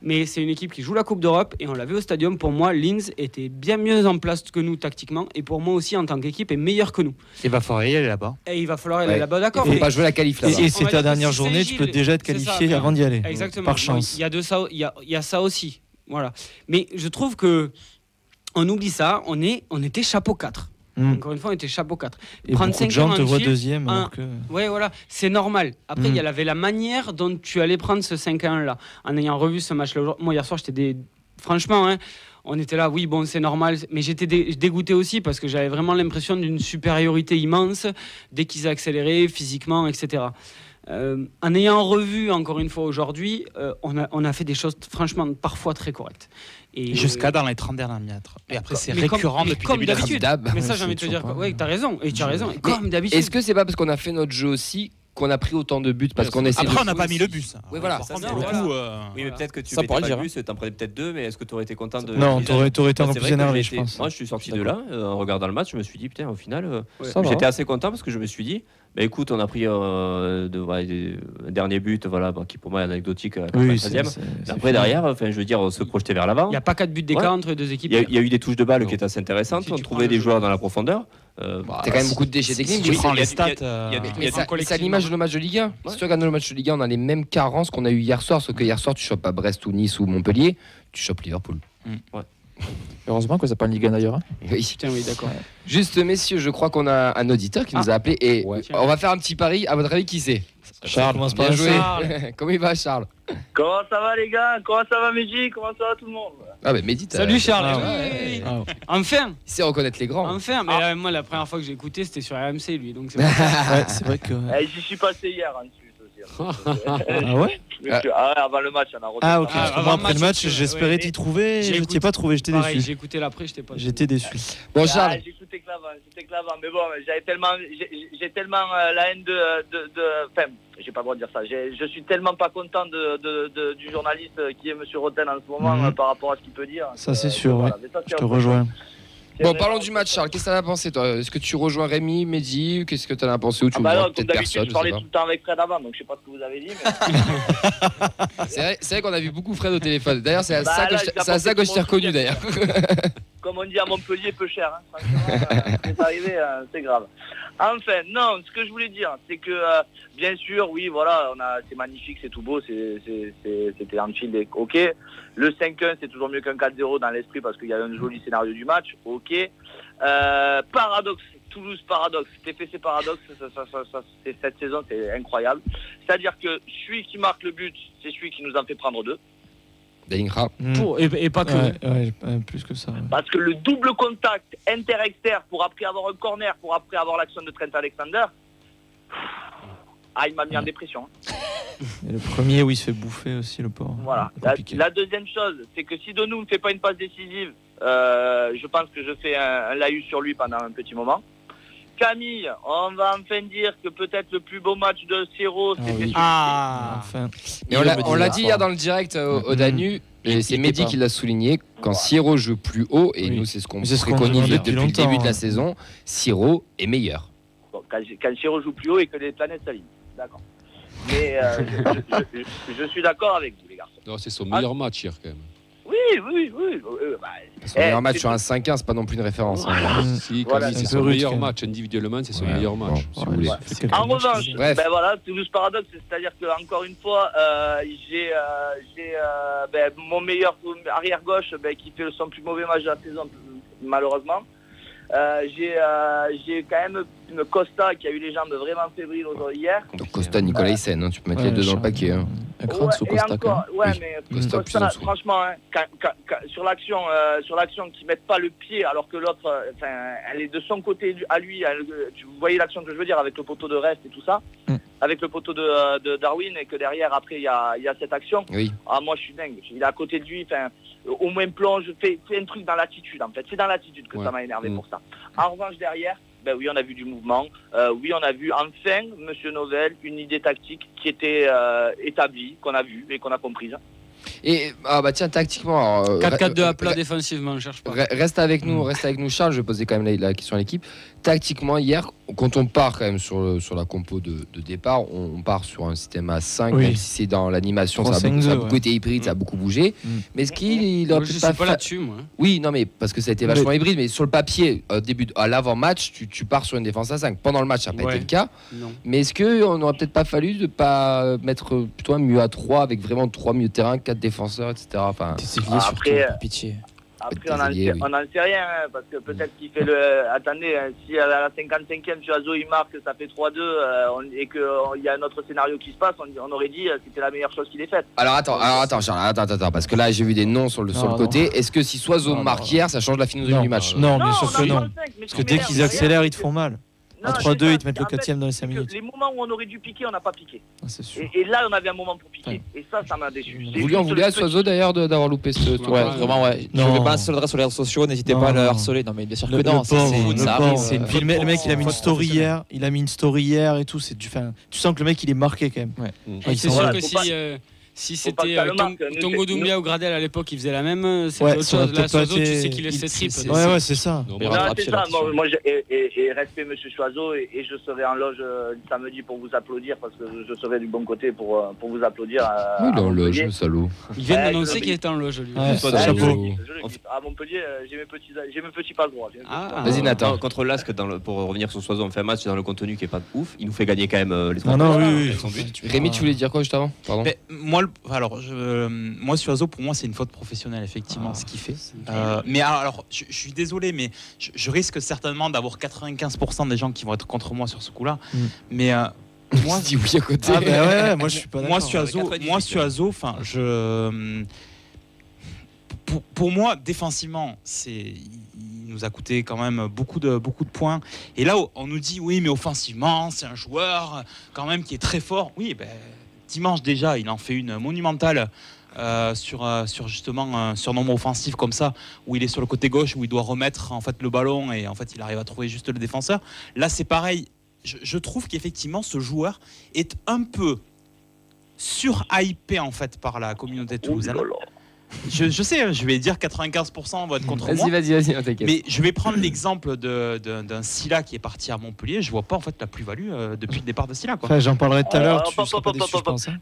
Mais c'est une équipe qui joue la Coupe d'Europe et on l'a vu au stadium. Pour moi, Linz était bien mieux en place que nous tactiquement et pour moi aussi en tant qu'équipe est meilleur que nous. Il va falloir y aller là-bas. Et il va falloir aller là-bas, d'accord. Il ne faut pas jouer la qualif là-bas. Et c'est On va ta dire dernière que si journée, c'est tu peux Gilles, déjà être c'est qualifié ça, avant d'y aller. Exactement. Par chance. Il y a de ça, il y a ça aussi. Voilà. Mais je trouve que on oublie ça. On était chapeau 4. Encore une fois, on était chapeau 4. Et beaucoup de gens te voient deuxième. Ouais, voilà, c'est normal. Après, il y avait la manière dont tu allais prendre ce 5-1 là. En ayant revu ce match-là, moi hier soir, franchement, hein, on était là, oui, bon, c'est normal. Mais j'étais dégoûté aussi parce que j'avais vraiment l'impression d'une supériorité immense dès qu'ils accéléraient physiquement, etc. En ayant revu encore une fois aujourd'hui, on a fait des choses franchement parfois très correctes. Et jusqu'à dans les 30 dernières minutes. Et après, c'est récurrent depuis comme le début d'habitude. Mais ça, j'ai envie de te dire, oui, t'as raison. Et tu as raison. Comme d'habitude. Est-ce que c'est pas parce qu'on a fait notre jeu aussi qu'on a pris autant de buts parce qu'on essaie. Après, on n'a pas mis le but. Oui, voilà. Oui, mais peut-être que tu mettais pas le but, t'en prenais peut-être 2, mais est-ce que tu aurais été content de. Non, t'aurais été encore plus énervé, je pense. Moi, je suis sorti de là, en regardant le match, je me suis dit, putain, au final, j'étais assez content parce que je me suis dit, bah écoute, on a pris un dernier but, voilà, qui pour moi est anecdotique à la 93e. Après, derrière, je veux dire, on se projetait vers l'avant. Il n'y a pas 4 buts d'écart entre les deux équipes. Il y a eu des touches de balle qui étaient assez intéressantes. On trouvait des joueurs dans la profondeur. T'as quand même beaucoup de déchets techniques. Tu prends les stats. Mais c'est à l'image de nos matchs de Ligue 1. Si tu regardes nos matchs de Ligue 1, on a les mêmes carences qu'on a eu hier soir. Sauf que hier soir, tu chopes pas Brest ou Nice ou Montpellier, tu chopes Liverpool. Heureusement que ça pas en Ligue 1 d'ailleurs. Oui. Tiens, oui, d'accord. Juste, messieurs, je crois qu'on a un auditeur qui nous a appelé et on va faire un petit pari. À votre avis, qui c'est? Charles, bien joué. Comment il va, Charles? Comment ça va, les gars? Comment ça va, Mehdi? Comment ça va, tout le monde? Ah, bah, Mehdi, salut, Charles. Il Enfin. sait reconnaître les grands. Enfin, mais là, moi, la première fois que j'ai écouté, c'était sur RMC, lui. Donc c'est vrai que. J'y suis passé hier, ensuite aussi. Ah ouais? Avant le match, on a Ah, ok. Après le match, j'espérais t'y trouver. Je t'y ai pas trouvé, j'étais déçu. J'ai écouté l'après, j'étais déçu. Bon, Charles. J'ai écouté Clavant, mais bon, j'ai tellement la haine enfin, j'ai pas le droit de dire ça. Je suis tellement pas content du journaliste qui est Monsieur Roten en ce moment par rapport à ce qu'il peut dire. Ça, c'est sûr, ouais. Je te rejoins. Bon, parlons du match, Charles. Qu'est-ce que t'en as pensé, toi? Est-ce que tu rejoins Rémi, Mehdi? Qu'est-ce que t'en as pensé? Ou tu vois peut-être personne? Je parlais tout le temps avec Fred avant, donc je sais pas ce que vous avez dit. Mais... c'est vrai qu'on a vu beaucoup Fred au téléphone. D'ailleurs, c'est à ça que je t'ai reconnu, d'ailleurs. Comme on dit à Montpellier, peu cher. Franchement, c'est arrivé, c'est grave. Enfin, non, ce que je voulais dire, c'est que, bien sûr, oui, voilà, c'est magnifique, c'est tout beau, c'était Anfield, ok. Le 5-1, c'est toujours mieux qu'un 4-0 dans l'esprit parce qu'il y a un joli scénario du match, ok. Paradoxe, Toulouse paradoxe, TFC paradoxe, cette saison, c'est incroyable. C'est-à-dire que celui qui marque le but, c'est celui qui nous en fait prendre 2. Bellingham. Et pas que. Ouais, plus que ça. Ouais. Parce que le double contact inter-externe pour après avoir un corner, pour après avoir l'action de Trent Alexander, il m'a mis en dépression. Et le premier où il se fait bouffer aussi, le pauvre. Voilà. La deuxième chose, c'est que si Donou ne fait pas une passe décisive, je pense que je fais un laïus sur lui pendant un petit moment. Camille, on va enfin dire que peut-être le plus beau match de Siro, c'était enfin. Mais on l'a dit hier dans le direct au Danu, et c'est Mehdi qui l'a souligné, quand Siro joue plus haut, et nous c'est ce qu'on préconise depuis le début de la saison, Siro est meilleur. Bon, quand Siro joue plus haut et que les planètes s'alignent, d'accord. Mais je suis d'accord avec vous, les garçons. Non, c'est son meilleur match hier quand même. Oui. Son meilleur match sur un 5-1, c'est pas non plus une référence. Si, c'est son meilleur match individuellement, c'est son meilleur match. Si vous voulez. En revanche, Toulouse paradoxe, c'est-à-dire que encore une fois, j'ai mon meilleur arrière gauche qui fait son plus mauvais match de la saison, malheureusement. J'ai quand même Costa qui a eu les jambes vraiment fébriles hier. Donc Costa, Nicolas Hyssen, tu peux mettre les deux dans le paquet. Costa, franchement, sur l'action qui mettent pas le pied alors que l'autre, elle est de son côté à lui. Vous voyez l'action que je veux dire avec le poteau de Rest et tout ça, avec le poteau de Darwin et que derrière après il y a cette action. Oui. Moi je suis dingue. Il est à côté de lui. Au moins plonge, fais un truc dans l'attitude en fait. C'est dans l'attitude que ça m'a énervé pour ça. En revanche derrière, oui on a vu du mouvement. Oui on a vu enfin Monsieur Novell une idée tactique qui était établie, qu'on a vue et qu'on a comprise. Et tiens, tactiquement 4-4-2 à plat défensivement, je cherche pas. Reste avec nous Charles, je vais poser quand même la question à l'équipe. Tactiquement hier, quand on part quand même sur la compo de départ, on part sur un système à 5, Oui. même si c'est dans l'animation, ça a 3-5-2, beaucoup été hybride, ça a beaucoup bougé. Mais est-ce qu'il aurait Moi, je peut-être suis pas là-dessus, moi. Oui, non, mais parce que ça a été vachement hybride, mais sur le papier, à l'avant-match, tu pars sur une défense à 5. Pendant le match, ça n'a pas été le cas. Non. Mais est-ce qu'on n'aurait peut-être pas fallu de pas mettre plutôt un milieu à 3 avec vraiment 3 milieux de terrain, 4 défenseurs, etc. Enfin, Des ailiers surtout, Après, par pitié. Après, on n'en sait rien, hein, parce que peut-être qu'il fait le. Attendez, hein, si à la 55e, Suazo il marque, ça fait 3-2, et qu'il y a un autre scénario qui se passe, on aurait dit que c'était la meilleure chose qu'il ait faite. Alors attends, Charles, attends, parce que là j'ai vu des noms sur le côté. Est-ce que si Soiseau marque hier, ça change la philosophie du match? Non, bien sûr on que arrive non. dans le 5, mais Parce que tu dès m'énerves, qu'ils derrière. accélèrent, ils te font mal. Non, À c'est 3-2, ça, ils te mettent le en fait, 4e dans les 5 c'est que minutes. Les moments où on aurait dû piquer, on n'a pas piqué. Ah, c'est sûr. Et là, on avait un moment pour piquer. Et ça m'a déçu. Vous lui en voulez à Soiseau d'ailleurs d'avoir loupé ce tour? Ouais, vraiment, ouais. Je Non. vais pas sur les réseaux sociaux, n'hésitez pas à le Non. harceler. Non, mais bien sûr que Le non, ça, pauvre, ça arrive, c'est une Puis le mec, il a mis une story hier. Il a mis une story hier et tout. Tu sens que le mec, il est marqué quand même. Et c'est sont sûr là. que Faut pas- si faut pas c'était que ça le marque. Nous, Tongo c'est- Doumbia ou Gradel à l'époque, ils faisaient la même, c'était Ouais, autre ça aurait chose. Là, peut-être pas Soiseau, tu été- sais qu'il laisse ses tripes. Ouais, c'est ça. Non, Mais moi, Non, rattraper c'est ça. là-dessus. Moi, et respect Monsieur Choiseau, et je serai en loge samedi pour vous applaudir, parce que je serai du bon côté pour vous applaudir. Oui, à dans le Montpellier. jeu, salaud. Il vient Ouais, d'annoncer je- qu'il était en loge, lui. Ouais, Toi, chapeau. Je le dis. À Montpellier, j'ai mes petits pas droits. Ah. Vas-y, Nathan. Non, contre Lask, pour revenir sur Soiseau, on fait un match dans le contenu qui est pas ouf. Il nous fait gagner quand même les 3 Non, non, points. oui, oui. Avec son but. Rémi, tu voulais dire quoi juste avant? Pardon. Mais moi, Suazo, pour moi, c'est une faute professionnelle, effectivement, ce qu'il fait. Mais alors, je suis désolé, mais je risque certainement d'avoir 95% des gens qui vont être contre moi sur ce coup-là. Mais moi, Je dis oui à côté. Ah, bah ouais, moi je suis pas d'accord. moi, Suazo, enfin, pour moi, défensivement, il nous a coûté quand même beaucoup de points. Et là, on nous dit oui, mais offensivement, c'est un joueur quand même qui est très fort. Oui, ben, dimanche déjà, il en fait une monumentale sur justement un surnombre offensif comme ça, où il est sur le côté gauche, où il doit remettre en fait le ballon et en fait il arrive à trouver juste le défenseur. Là, c'est pareil. Je trouve qu'effectivement, ce joueur est un peu surhypé en fait par la communauté toulousaine. Je sais, je vais dire 95% vont être contre moi. Vas-y, t'inquiète. Mais je vais prendre l'exemple d'un Silla qui est parti à Montpellier. Je vois pas en fait la plus-value depuis le départ de Silla, quoi. Enfin, j'en parlerai tout à l'heure, tu Hop, seras pas hop, déçu, hop, je pense. hein.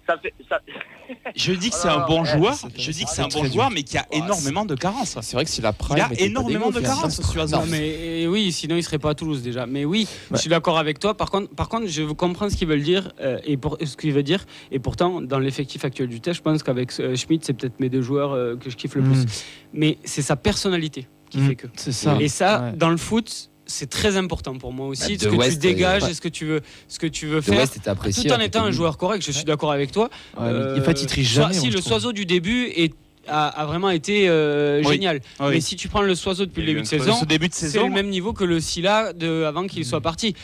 Je dis que c'est Ah, un bon ouais, joueur. c'est- Je dis que c'est c'est un très bon dur. joueur, mais qui a énormément de carences. C'est vrai que c'est la prime. Il a était pas énormément dégueu, de finalement. carences, Suazo. Non, mais oui, sinon il serait pas à Toulouse déjà. Mais oui, je suis d'accord avec toi. Par contre, je comprends ce qu'ils veulent dire ce qu'il veut dire. Et pourtant, dans l'effectif actuel du TEF, je pense qu'avec Schmidt, c'est peut-être mes deux joueurs que je kiffe le plus. Mais c'est sa personnalité qui fait que. C'est ça. Et ça, Ouais. dans le foot, c'est très important pour moi aussi. Bah, Ce De que tu West, dégages ouais. et ce que tu veux De faire. West était apprécié. Tout en hein, étant un depuis joueur correct, je suis d'accord avec toi. Ouais, mais en fait, il triche jamais. Si moi, le je trouve. Soiseau du début a vraiment été génial. Oui. Mais si tu prends le Soiseau depuis Il le y a eu début de un saison, Ce début de c'est saison, le même niveau que le Silla avant qu'il soit parti.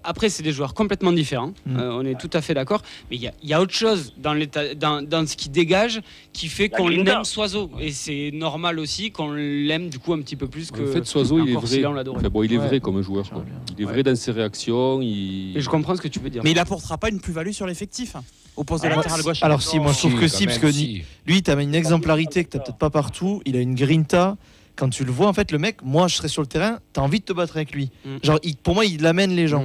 Après, c'est des joueurs complètement différents. On est tout à fait d'accord. Mais il y a autre chose dans ce qui dégage qui fait La qu'on grinta. l'aime Soiseau. Et c'est normal aussi qu'on l'aime du coup un petit peu plus que. En fait, Soiseau, il est encore vrai. Silla, on l'adorait. Enfin, bon, il est Ouais. vrai comme joueur, quoi. Il est vrai dans ses réactions. Et je comprends ce que tu veux dire. mais il apportera pas une plus-value sur l'effectif au poste de Ah, latéral gauche. Alors si, moi je trouve que quand si, parce même, que si. lui, t'as une exemplarité que t'as peut-être pas partout. Il a une grinta. Quand tu le vois, en fait, le mec, moi je serais sur le terrain, t'as envie de te battre avec lui. Genre, pour moi, il amène les gens.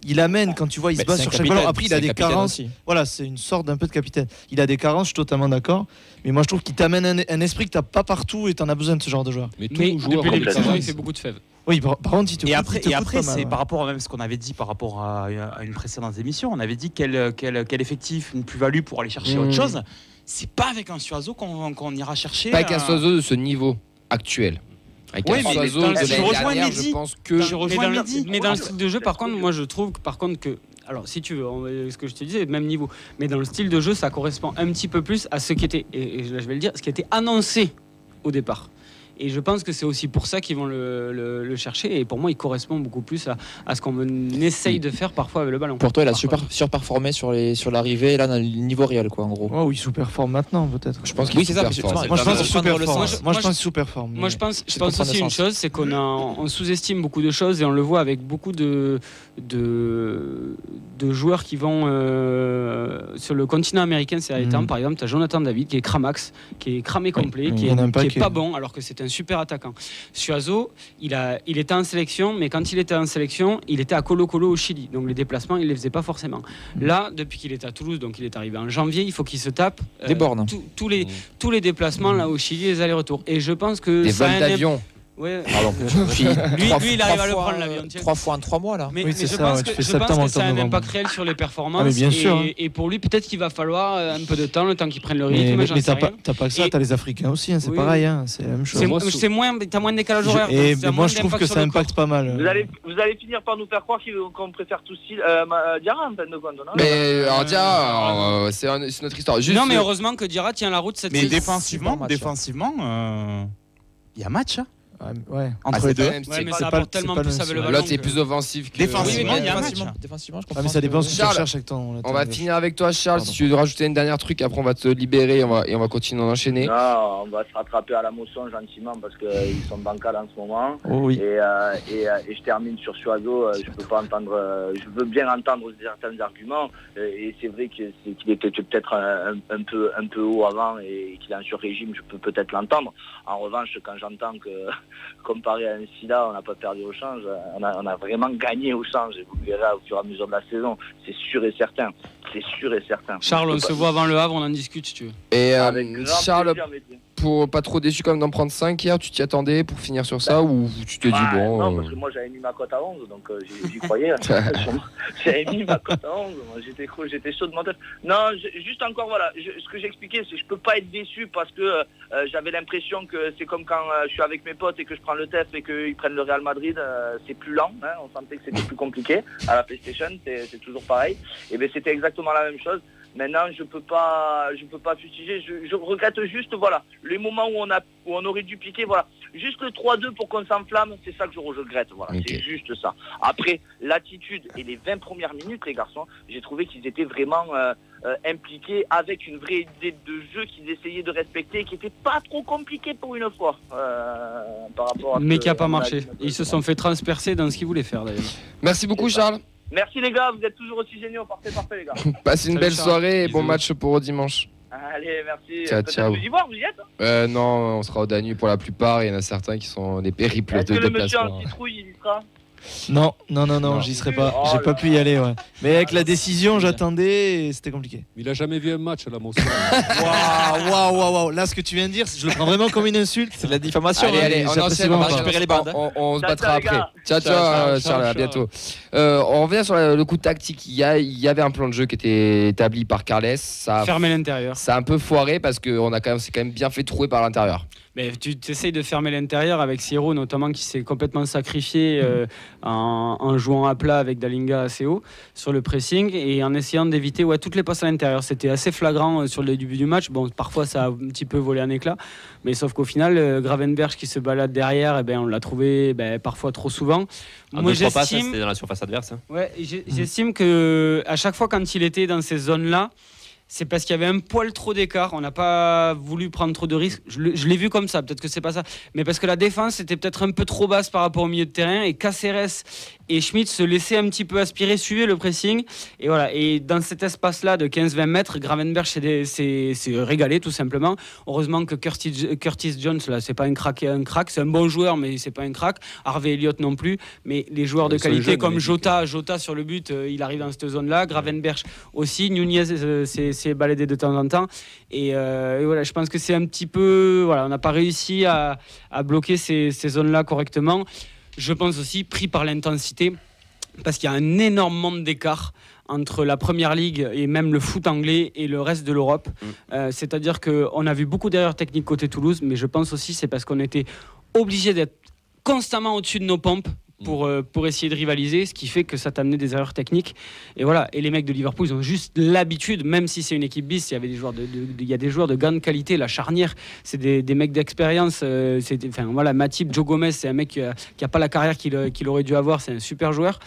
Il amène, quand tu vois, il se Bah, bat c'est sur un chaque capitaine, ballon. Après, il c'est a un des capitaine carences. aussi. Voilà, c'est une sorte d'un peu de capitaine. Il a des carences, je suis totalement d'accord. Mais moi, je trouve qu'il t'amène un esprit que t'as pas partout et t'en as besoin de ce genre de joueur. Mais tous Mais nos depuis joueurs le ont début de des saison, il carences. fait beaucoup de fèves. Oui, par contre, il te Et coûte- après, il te coûte pas c'est mal, par rapport à même ce qu'on avait dit par rapport à une précédente émission. On avait dit quel effectif, une plus-value pour aller chercher autre chose. C'est pas avec un Suazo qu'on ira chercher. Pas avec un Soiseau de ce niveau actuel. Avec Oui, un mais Soiseau dans de le- je l'année rejoins dernière, Mehdi. je pense que. Je rejoins Mehdi. Mais dans le style de jeu, par contre, moi je trouve par contre que. Alors, si tu veux, ce que je te disais, même niveau. Mais dans le style de jeu, ça correspond un petit peu plus à ce qui était, et là je vais le dire, ce qui était annoncé au départ. Et je pense que c'est aussi pour ça qu'ils vont le chercher. Et pour moi, il correspond beaucoup plus à ce qu'on essaye de faire parfois avec le ballon. Pour toi, il a Parfois. surperformé sur l'arrivée, là, dans le niveau réel, quoi, en gros. Oh oui, il sous-performe maintenant, peut-être. Je pense qu'il Oui, c'est ça, sous-performe. parce que- Moi, je pense qu'il Moi, sous-performe. je- Moi, je moi, pense qu'il sous-performe. Moi, je pense c'est comprendre aussi le une sens. chose, c'est on sous-estime beaucoup de choses et on le voit avec beaucoup de joueurs qui vont sur le continent américain ces derniers temps. Par exemple, tu as Jonathan David qui est cramax, qui est cramé complet, oui, qui il y en a un est paquet. pas bon alors que c'est un super attaquant. Suazo, il était en sélection, mais quand il était en sélection, il était à Colo-Colo au Chili. Donc les déplacements, il les faisait pas forcément. Là, depuis qu'il est à Toulouse, donc il est arrivé en janvier, il faut qu'il se tape Des bornes. tous les déplacements là au Chili, les allers-retours. Et je pense que Des ça a vols d'avion. Ouais. Pardon. Puis, Lui, il arrive à le prendre l'avion. 3 fois en 3 mois là. Mais, Oui, mais c'est je ça, pense ouais, que, tu fais je pense septembre, que ça a un octobre, impact novembre. réel sur les performances. Ah, mais bien sûr, hein. Et pour lui, peut-être qu'il va falloir un peu de temps, le temps qu'il prenne le Mais, rythme. mais j'en sais t'as rien. pas que ça, Et- t'as les Africains aussi, hein, c'est Oui, pareil, hein, c'est la même chose. T'as moins de décalage horaire. Et donc ça a moi moins je trouve que d'impact ça sur le impacte pas mal. Vous allez finir par nous faire croire qu'on préfère tous Diarra en fin de compte, non? Mais alors, tiens, c'est notre histoire. Juste, Non, mais heureusement que Diarra tient la route cette Mais saison. défensivement, il y a match. Ouais. Entre c'est les pas deux. le même Ouais, style. mais c'est ça pas- apporte c'est tellement pas le plus même avec le style. ballon. L'autre c'est plus offensif que. Défensivement, Oui, il y a un match. Défensivement, je Ah, comprends. mais ça dépend ce que tu Charles, recherches avec ton. On va finir avec toi, Charles. Si tu veux rajouter une dernière truc, après on va te libérer et on va continuer d'enchaîner. Non, on va se rattraper à la motion gentiment parce qu'ils sont bancals en ce moment. Oh oui. Et je termine sur Suazo. Je peux pas entendre. Je veux bien entendre certains arguments. Et c'est vrai qu'il était peut-être un peu haut avant et qu'il est en sur-régime. Je peux peut-être l'entendre. En revanche, quand j'entends que comparé à un Silla, on n'a pas perdu au change, on a vraiment gagné au change. Et vous le verrez au fur et à mesure de la saison. C'est sûr et certain. C'est sûr et certain. Charles, Je on peux se pas- voit avant le Havre, on en discute si tu veux. Et Avec grand Charles, plaisir, Mehdi. pour pas trop déçu quand même d'en prendre 5 hier, tu t'y attendais pour finir sur ça ou tu te dis Ouais, bon. Non, parce que moi j'avais mis ma cote à 11, donc j'y croyais. J'avais mis ma cote à 11, moi, j'étais chaud de mentir. Non, juste encore, voilà, ce que j'expliquais, c'est que je peux pas être déçu parce que j'avais l'impression que c'est comme quand je suis avec mes potes et que je prends le TEF et qu'ils prennent le Real Madrid, c'est plus lent, hein, on sentait que c'était plus compliqué. À la PlayStation, c'est toujours pareil. Et bien c'était exactement la même chose. Maintenant, je peux pas fustiger. Je regrette juste, voilà, les moments où on aurait dû piquer, voilà, juste le 3-2 pour qu'on s'enflamme, c'est ça que je regrette, voilà, Ok. c'est juste ça. Après, l'attitude et les 20 premières minutes, les garçons, j'ai trouvé qu'ils étaient vraiment impliqués avec une vraie idée de jeu qu'ils essayaient de respecter, qui n'était pas trop compliqué pour une fois, par rapport à. Mais qui n'a pas marché. Ils se sont fait transpercer dans ce qu'ils voulaient faire d'ailleurs. Merci beaucoup, Charles. Merci les gars, vous êtes toujours aussi géniaux, parfait les gars. Passe une Salut, belle Charles. soirée et bon Bisous. match pour dimanche. Allez, merci. Ciao, Peut-être ciao. vous y voir, vous y êtes? Non, on sera au Danube pour la plupart. Il y en a certains qui sont des périples Est-ce de que le monsieur déplacement. en citrouille, il y sera? Non, j'y serai pas. Oh J'ai là pas pu y aller, ouais. Mais avec la décision, j'attendais et c'était compliqué. Il a jamais vu un match à la Moscou. Waouh. Là, ce que tu viens de dire, je le prends vraiment comme une insulte. C'est de la diffamation. Allez, hein. allez, on j'apprécie enchaîne, on va vraiment récupérer les bandes. On se Ciao, battra ciao, les après. gars. Ciao, Ciao, Charles, à ciao. bientôt. On revient sur le coup tactique. Il y avait un plan de jeu qui était établi par Carles. Ça Fermer l'intérieur. a un peu foiré parce que c'est quand même bien fait trouer par l'intérieur. Mais tu essayes de fermer l'intérieur avec Siro notamment qui s'est complètement sacrifié en jouant à plat avec Dalinga assez haut sur le pressing et en essayant d'éviter toutes les passes à l'intérieur. C'était assez flagrant sur le début du match. Bon, parfois ça a un petit peu volé en éclat, mais sauf qu'au final, Gravenberch qui se balade derrière, on l'a trouvé parfois trop souvent. En Moi 2-3 passes, hein, j'estime, c'était dans la surface adverse. Hein. ouais, j'estime que à chaque fois quand il était dans ces zones-là, c'est parce qu'il y avait un poil trop d'écart. On n'a pas voulu prendre trop de risques. Je l'ai vu comme ça. Peut-être que c'est pas ça. Mais parce que la défense était peut-être un peu trop basse par rapport au milieu de terrain. Et Cáceres et Schmitt se laissaient un petit peu aspirer, suivaient le pressing. Et voilà. Et dans cet espace-là de 15-20 mètres, Gravenberch s'est régalé tout simplement. Heureusement que Curtis Jones, là, c'est pas un crack. C'est un bon joueur, mais c'est pas un crack. Harvey Elliott non plus. Mais les joueurs de Ils sont qualité jeunes, comme les Jota sur le but, il arrive dans cette zone-là. Gravenberch aussi. Nunez s'est baladé de temps en temps. Et voilà, je pense que c'est un petit peu. Voilà, on n'a pas réussi à bloquer ces zones-là correctement. Je pense aussi pris par l'intensité, parce qu'il y a un énorme monde d'écart entre la Première Ligue et même le foot anglais et le reste de l'Europe. C'est-à-dire qu'on a vu beaucoup d'erreurs techniques côté Toulouse, mais je pense aussi c'est parce qu'on était obligé d'être constamment au-dessus de nos pompes pour essayer de rivaliser, ce qui fait que ça t'a amené des erreurs techniques. Et voilà. Et les mecs de Liverpool, ils ont juste l'habitude, même si c'est une équipe bis, il y avait des joueurs il y a des joueurs de grande qualité. La charnière, c'est des mecs d'expérience. Matip, Joe Gomez, c'est un mec qui a pas la carrière qu'il aurait dû avoir. C'est un super joueur.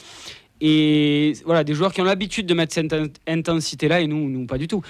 Et voilà, des joueurs qui ont l'habitude de mettre cette intensité-là et nous pas du tout.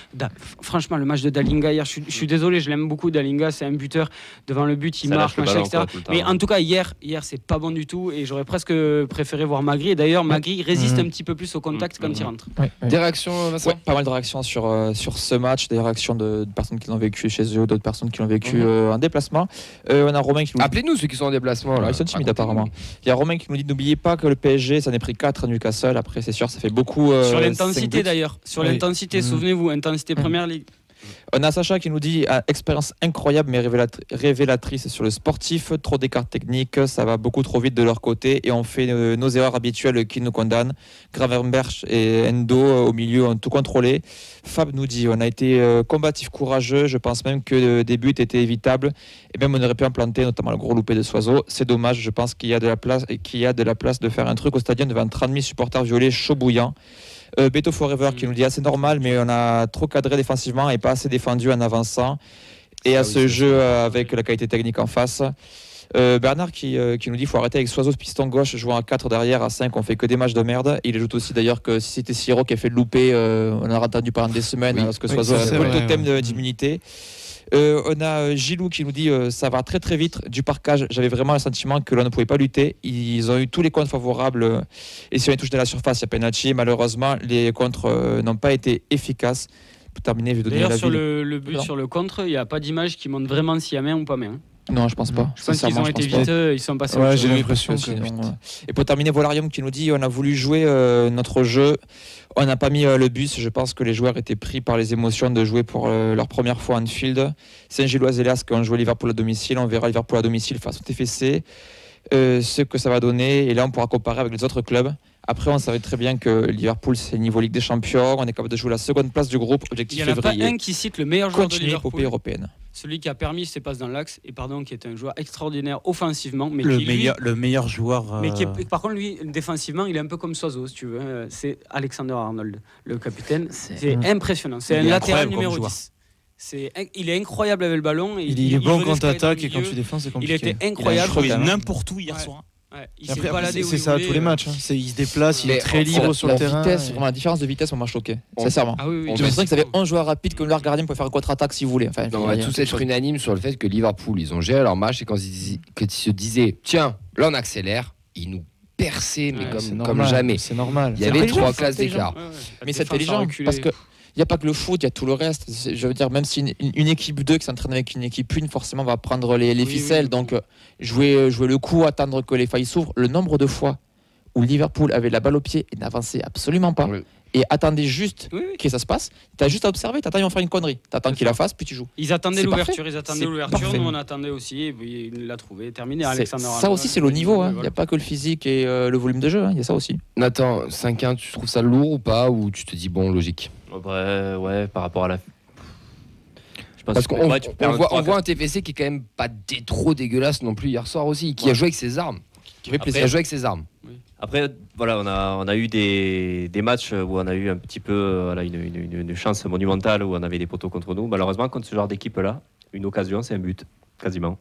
Franchement, le match de Dalinga hier, je suis désolé, je l'aime beaucoup. Dalinga, c'est un buteur devant le but, il Ça marque, lâche le machin, ballon, etc. quoi, tout le temps. Mais en tout cas, hier c'est pas bon du tout et j'aurais presque préféré voir Magri. Et d'ailleurs, Magri résiste un petit peu plus au contact quand il rentre. Des réactions, Vincent? Ouais, pas mal de réactions sur ce match, des réactions de personnes qui l'ont vécu chez eux, d'autres personnes qui l'ont vécu en déplacement. On a Romain qui nous dit... Appelez-nous ceux qui sont en déplacement. Là. Ils sont timides apparemment. Il y a Romain qui nous dit n'oubliez pas que le PSG, ça n'est pris 4 à Newcastle. Après, c'est sûr, ça fait beaucoup. Sur 5 l'intensité buts. d'ailleurs. Sur Oui. l'intensité, souvenez-vous, intensité Première Ligue. On a Sacha qui nous dit expérience incroyable mais révélatrice sur le sportif, trop d'écarts techniques, ça va beaucoup trop vite de leur côté et on fait nos erreurs habituelles qui nous condamnent. Gravenberch et Endo au milieu ont tout contrôlé. Fab nous dit on a été combatif, courageux, je pense même que des buts étaient évitables et même on aurait pu en planter, notamment le gros loupé de Soiseau. C'est dommage, je pense qu'il y a de la place de faire un truc au stadium devant 30 000 supporters violets chaud bouillant. Beto Forever qui nous dit c'est normal mais on a trop cadré défensivement et pas assez défendu en avançant et à ce jeu avec la qualité technique en face. Bernard qui nous dit faut arrêter avec Soiseau piston gauche jouant à 4 derrière, à 5 on fait que des matchs de merde. Il ajoute aussi d'ailleurs que si c'était Siro qui a fait le loupé on a entendu pendant des semaines parce que Soiseau a un totem d'immunité. On a Gilou qui nous dit ça va très très vite du parquage. J'avais vraiment le sentiment que l'on ne pouvait pas lutter. Ils ont eu tous les contres favorables et si on est touché dans la surface, il y a penalty. Malheureusement, les contres n'ont pas été efficaces. Pour terminer, je vais donner D'ailleurs, la sur le but, sur le contre, il n'y a pas d'image qui montre vraiment s'il y a main ou pas main. Non, je pense pas. Je pense qu'ils ont été vite, ils sont passés. Ouais, j'ai l'impression que. Sinon, et pour terminer, Volarium qui nous dit on a voulu jouer notre jeu, on n'a pas mis le bus. Je pense que les joueurs étaient pris par les émotions de jouer pour leur première fois en Anfield. Saint-Gilloise et Las qui ont joué Liverpool à domicile, on verra Liverpool à domicile face au TFC, ce que ça va donner. Et là, on pourra comparer avec les autres clubs. Après, on savait très bien que Liverpool, c'est le niveau Ligue des Champions. On est capable de jouer la seconde place du groupe. Objectif Il n'y en a pas février. un qui cite le meilleur joueur de Continuer l'épopée Liverpool. européenne. Celui qui a permis ses passes dans l'axe et qui est un joueur extraordinaire offensivement, mais Le qui meilleur joueur. mais qui est, par contre lui défensivement, il est un peu comme Soiseau si tu veux. C'est Alexander Arnold, le capitaine. C'est impressionnant. C'est un latéral numéro 10. Il est incroyable avec le ballon. Et Il est bon venait quand se caler dans le t'attaques et quand milieu. tu défends, c'est Il compliqué. était incroyable. Il a joué n'importe où hier soir. Ouais, il s'est Après, baladé où c'est il ça à voulait, tous les matchs. Il se déplace, il est très libre sur le terrain. Vitesse, vraiment, la différence de vitesse, on m'a choqué. Sincèrement. Ah oui, oui. Je me souviens que ça avait un joueur rapide comme leur gardien pour faire un contre-attaque si vous voulez. Enfin, On va tous être unanimes sur le fait que Liverpool, ils ont géré leur match et quand ils se disaient tiens, là on accélère, ils nous perçaient mais comme jamais. C'est normal. Il y avait 3 classes d'écart. Mais c'est intelligent parce que il n'y a pas que le foot, il y a tout le reste. Je veux dire, même si une équipe 2 qui s'entraîne avec une équipe 1, forcément va prendre les ficelles. Donc, jouer le coup, attendre que les failles s'ouvrent. Le nombre de fois où Liverpool avait la balle au pied et n'avançait absolument pas et attendait juste que ça se passe, tu as juste à observer, tu attends, ils vont faire une connerie. Tu attends qu'ils la fassent, puis tu joues. Ils attendaient C'est l'ouverture, parfait. nous on attendait aussi, et puis il l'a trouvé, terminé. Ça Alexander aussi, Arnold. c'est le niveau. Il n'y a pas que le physique et le volume de jeu. Il y a ça aussi. Nathan, 5-1, tu trouves ça lourd ou pas? Ou tu te dis bon, logique? Ouais, par rapport à la. Je pense Parce qu'on ouais, tu perds on voit un TFC qui est quand même pas trop dégueulasse non plus hier soir aussi, qui a joué avec ses armes. Qui a joué avec ses armes. Après, voilà, on a eu des matchs où on a eu un petit peu voilà, une chance monumentale où on avait des poteaux contre nous. Malheureusement, contre ce genre d'équipe-là, une occasion, c'est un but, quasiment.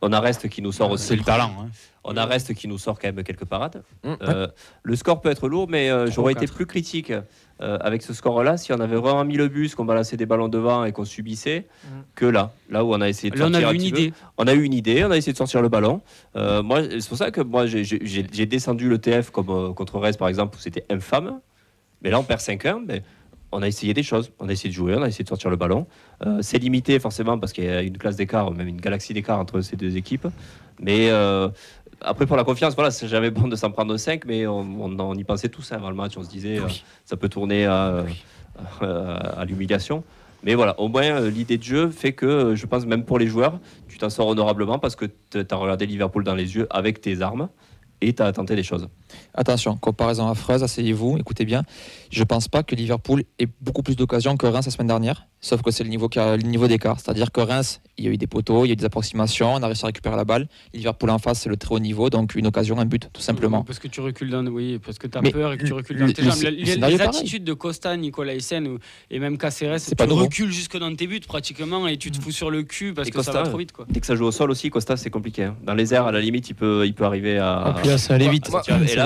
On a Reste qui nous sort aussi. C'est le talent. Hein. On a Reste qui nous sort quand même quelques parades. Le score peut être lourd, mais j'aurais été plus critique avec ce score-là si on avait vraiment mis le bus, qu'on balançait des ballons devant et qu'on subissait, que là où on a essayé de sortir on a un eu une petit idée. peu. On a eu une idée, on a essayé de sortir le ballon. Moi, c'est pour ça que moi j'ai descendu le TF comme contre Reste par exemple où c'était infâme. Mais là on perd 5-1, mais on a essayé des choses, on a essayé de jouer, on a essayé de sortir le ballon. C'est limité forcément parce qu'il y a une classe d'écart, même une galaxie d'écart entre ces deux équipes. Mais après pour la confiance, voilà, c'est jamais bon de s'en prendre 5, mais on y pensait tous avant le match, on se disait ça peut tourner à l'humiliation. Mais voilà, au moins l'idée de jeu fait que je pense même pour les joueurs, tu t'en sors honorablement parce que tu as regardé Liverpool dans les yeux avec tes armes et tu as tenté des choses. Attention, comparaison affreuse, asseyez-vous, écoutez bien. Je ne pense pas que Liverpool ait beaucoup plus d'occasions que Reims la semaine dernière, sauf que c'est le niveau d'écart. C'est-à-dire que Reims, il y a eu des poteaux, il y a eu des approximations, on a réussi à récupérer la balle. Liverpool en face, c'est le très haut niveau, donc une occasion, un but, tout simplement. Parce que tu recules parce que tu as Mais peur et que tu recules dans tes jambes. Les scénario pareil. attitudes de Costa, Nicolas Hyssen et même Caceres, tu pas nouveau. recules jusque dans tes buts pratiquement et tu te fous sur le cul parce Et que Costa, ça va trop vite. Dès que ça joue au sol aussi, Costa, c'est compliqué. Dans les airs, à la limite, il peut arriver à. Puis là, ça allait vite. Et là,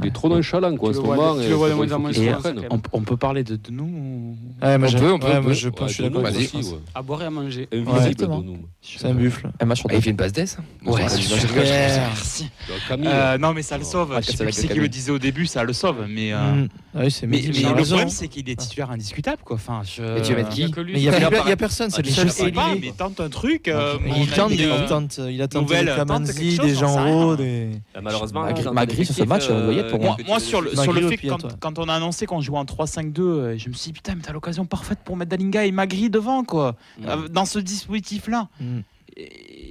Il est trop nonchalant, quoi, en ce moment. Tu le vois de moins en moins Et souvent, ça, quand même. on peut parler de nous ou- Ouais, moi, On peut. moi, je pense, je suis d'accord avec Vas-y, toi. À boire et à manger. Invisible, Exactement. Donum. C'est un buffle. Un match sur Ah, il fait une passe d'ess. Ouais, Non, super. je rigole. Merci. Camille, Non, mais ça le sauve. Ah, Je sais c'est plus la qui c'est qui Camille. le disait au début, ça le sauve. Mais Ah oui, c'est mais Mehdi, le il a raison. problème, c'est qu'il est titulaire indiscutable, quoi. Enfin, Mais tu vas mettre Il y a qui que lui. Mais il y a personne, c'est le je seul sais pas, ailier. mais tente un truc. Il a tenté Nouvelle, des tente Kamanzi, quelque chose, des j'en sais Jean rien. Rode. Malheureusement, Magri, sur ce match, on doit y être pour moi. Moi, sur le Magri au fait pied, que toi. quand on a annoncé qu'on jouait en 3-5-2, je me suis dit, putain, mais t'as l'occasion parfaite pour mettre Dalinga et Magri devant, quoi. Dans ce dispositif-là.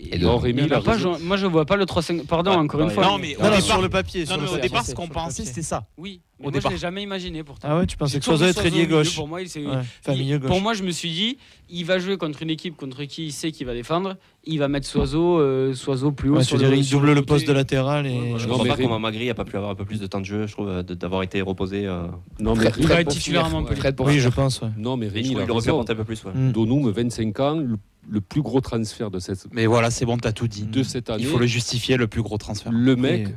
Et non, donc, Rémi, Il y en il a a pas, raison. moi je vois pas le 3-5. Pardon, encore une fois. Non, mais Non, au non, départ, sur le papier. non, mais au départ, ce qu'on pensait, c'était ça. Oui, Au mais moi départ. je l'ai jamais imaginé pourtant. Ah ouais, tu pensais J'ai que Soiseau toujours être vu ailier au milieu, gauche. Pour moi, milieu gauche. pour moi, je me suis dit, il va jouer contre une équipe contre qui il sait qu'il va défendre. Il va mettre Soiseau plus haut. Ouais, sur tu dirais, il sur double le côté. poste de latéral et. Ouais, Je Non, comprends mais pas Rémi- comment Magri a pas pu avoir un peu plus de temps de jeu, je trouve, d'avoir été reposé. Non, mais Il va Rémi, être titulaire à Montpellier. Fred pour Oui, finir. je pense, ouais. non, mais Et je Rémi, trouve il a qu'il aurait pu raison. apporter un peu plus. Ouais. Donum, 25 ans, le plus gros transfert de cette Mais voilà, c'est bon, t'as tout dit. année. Il faut le justifier, le plus gros transfert. Le mec,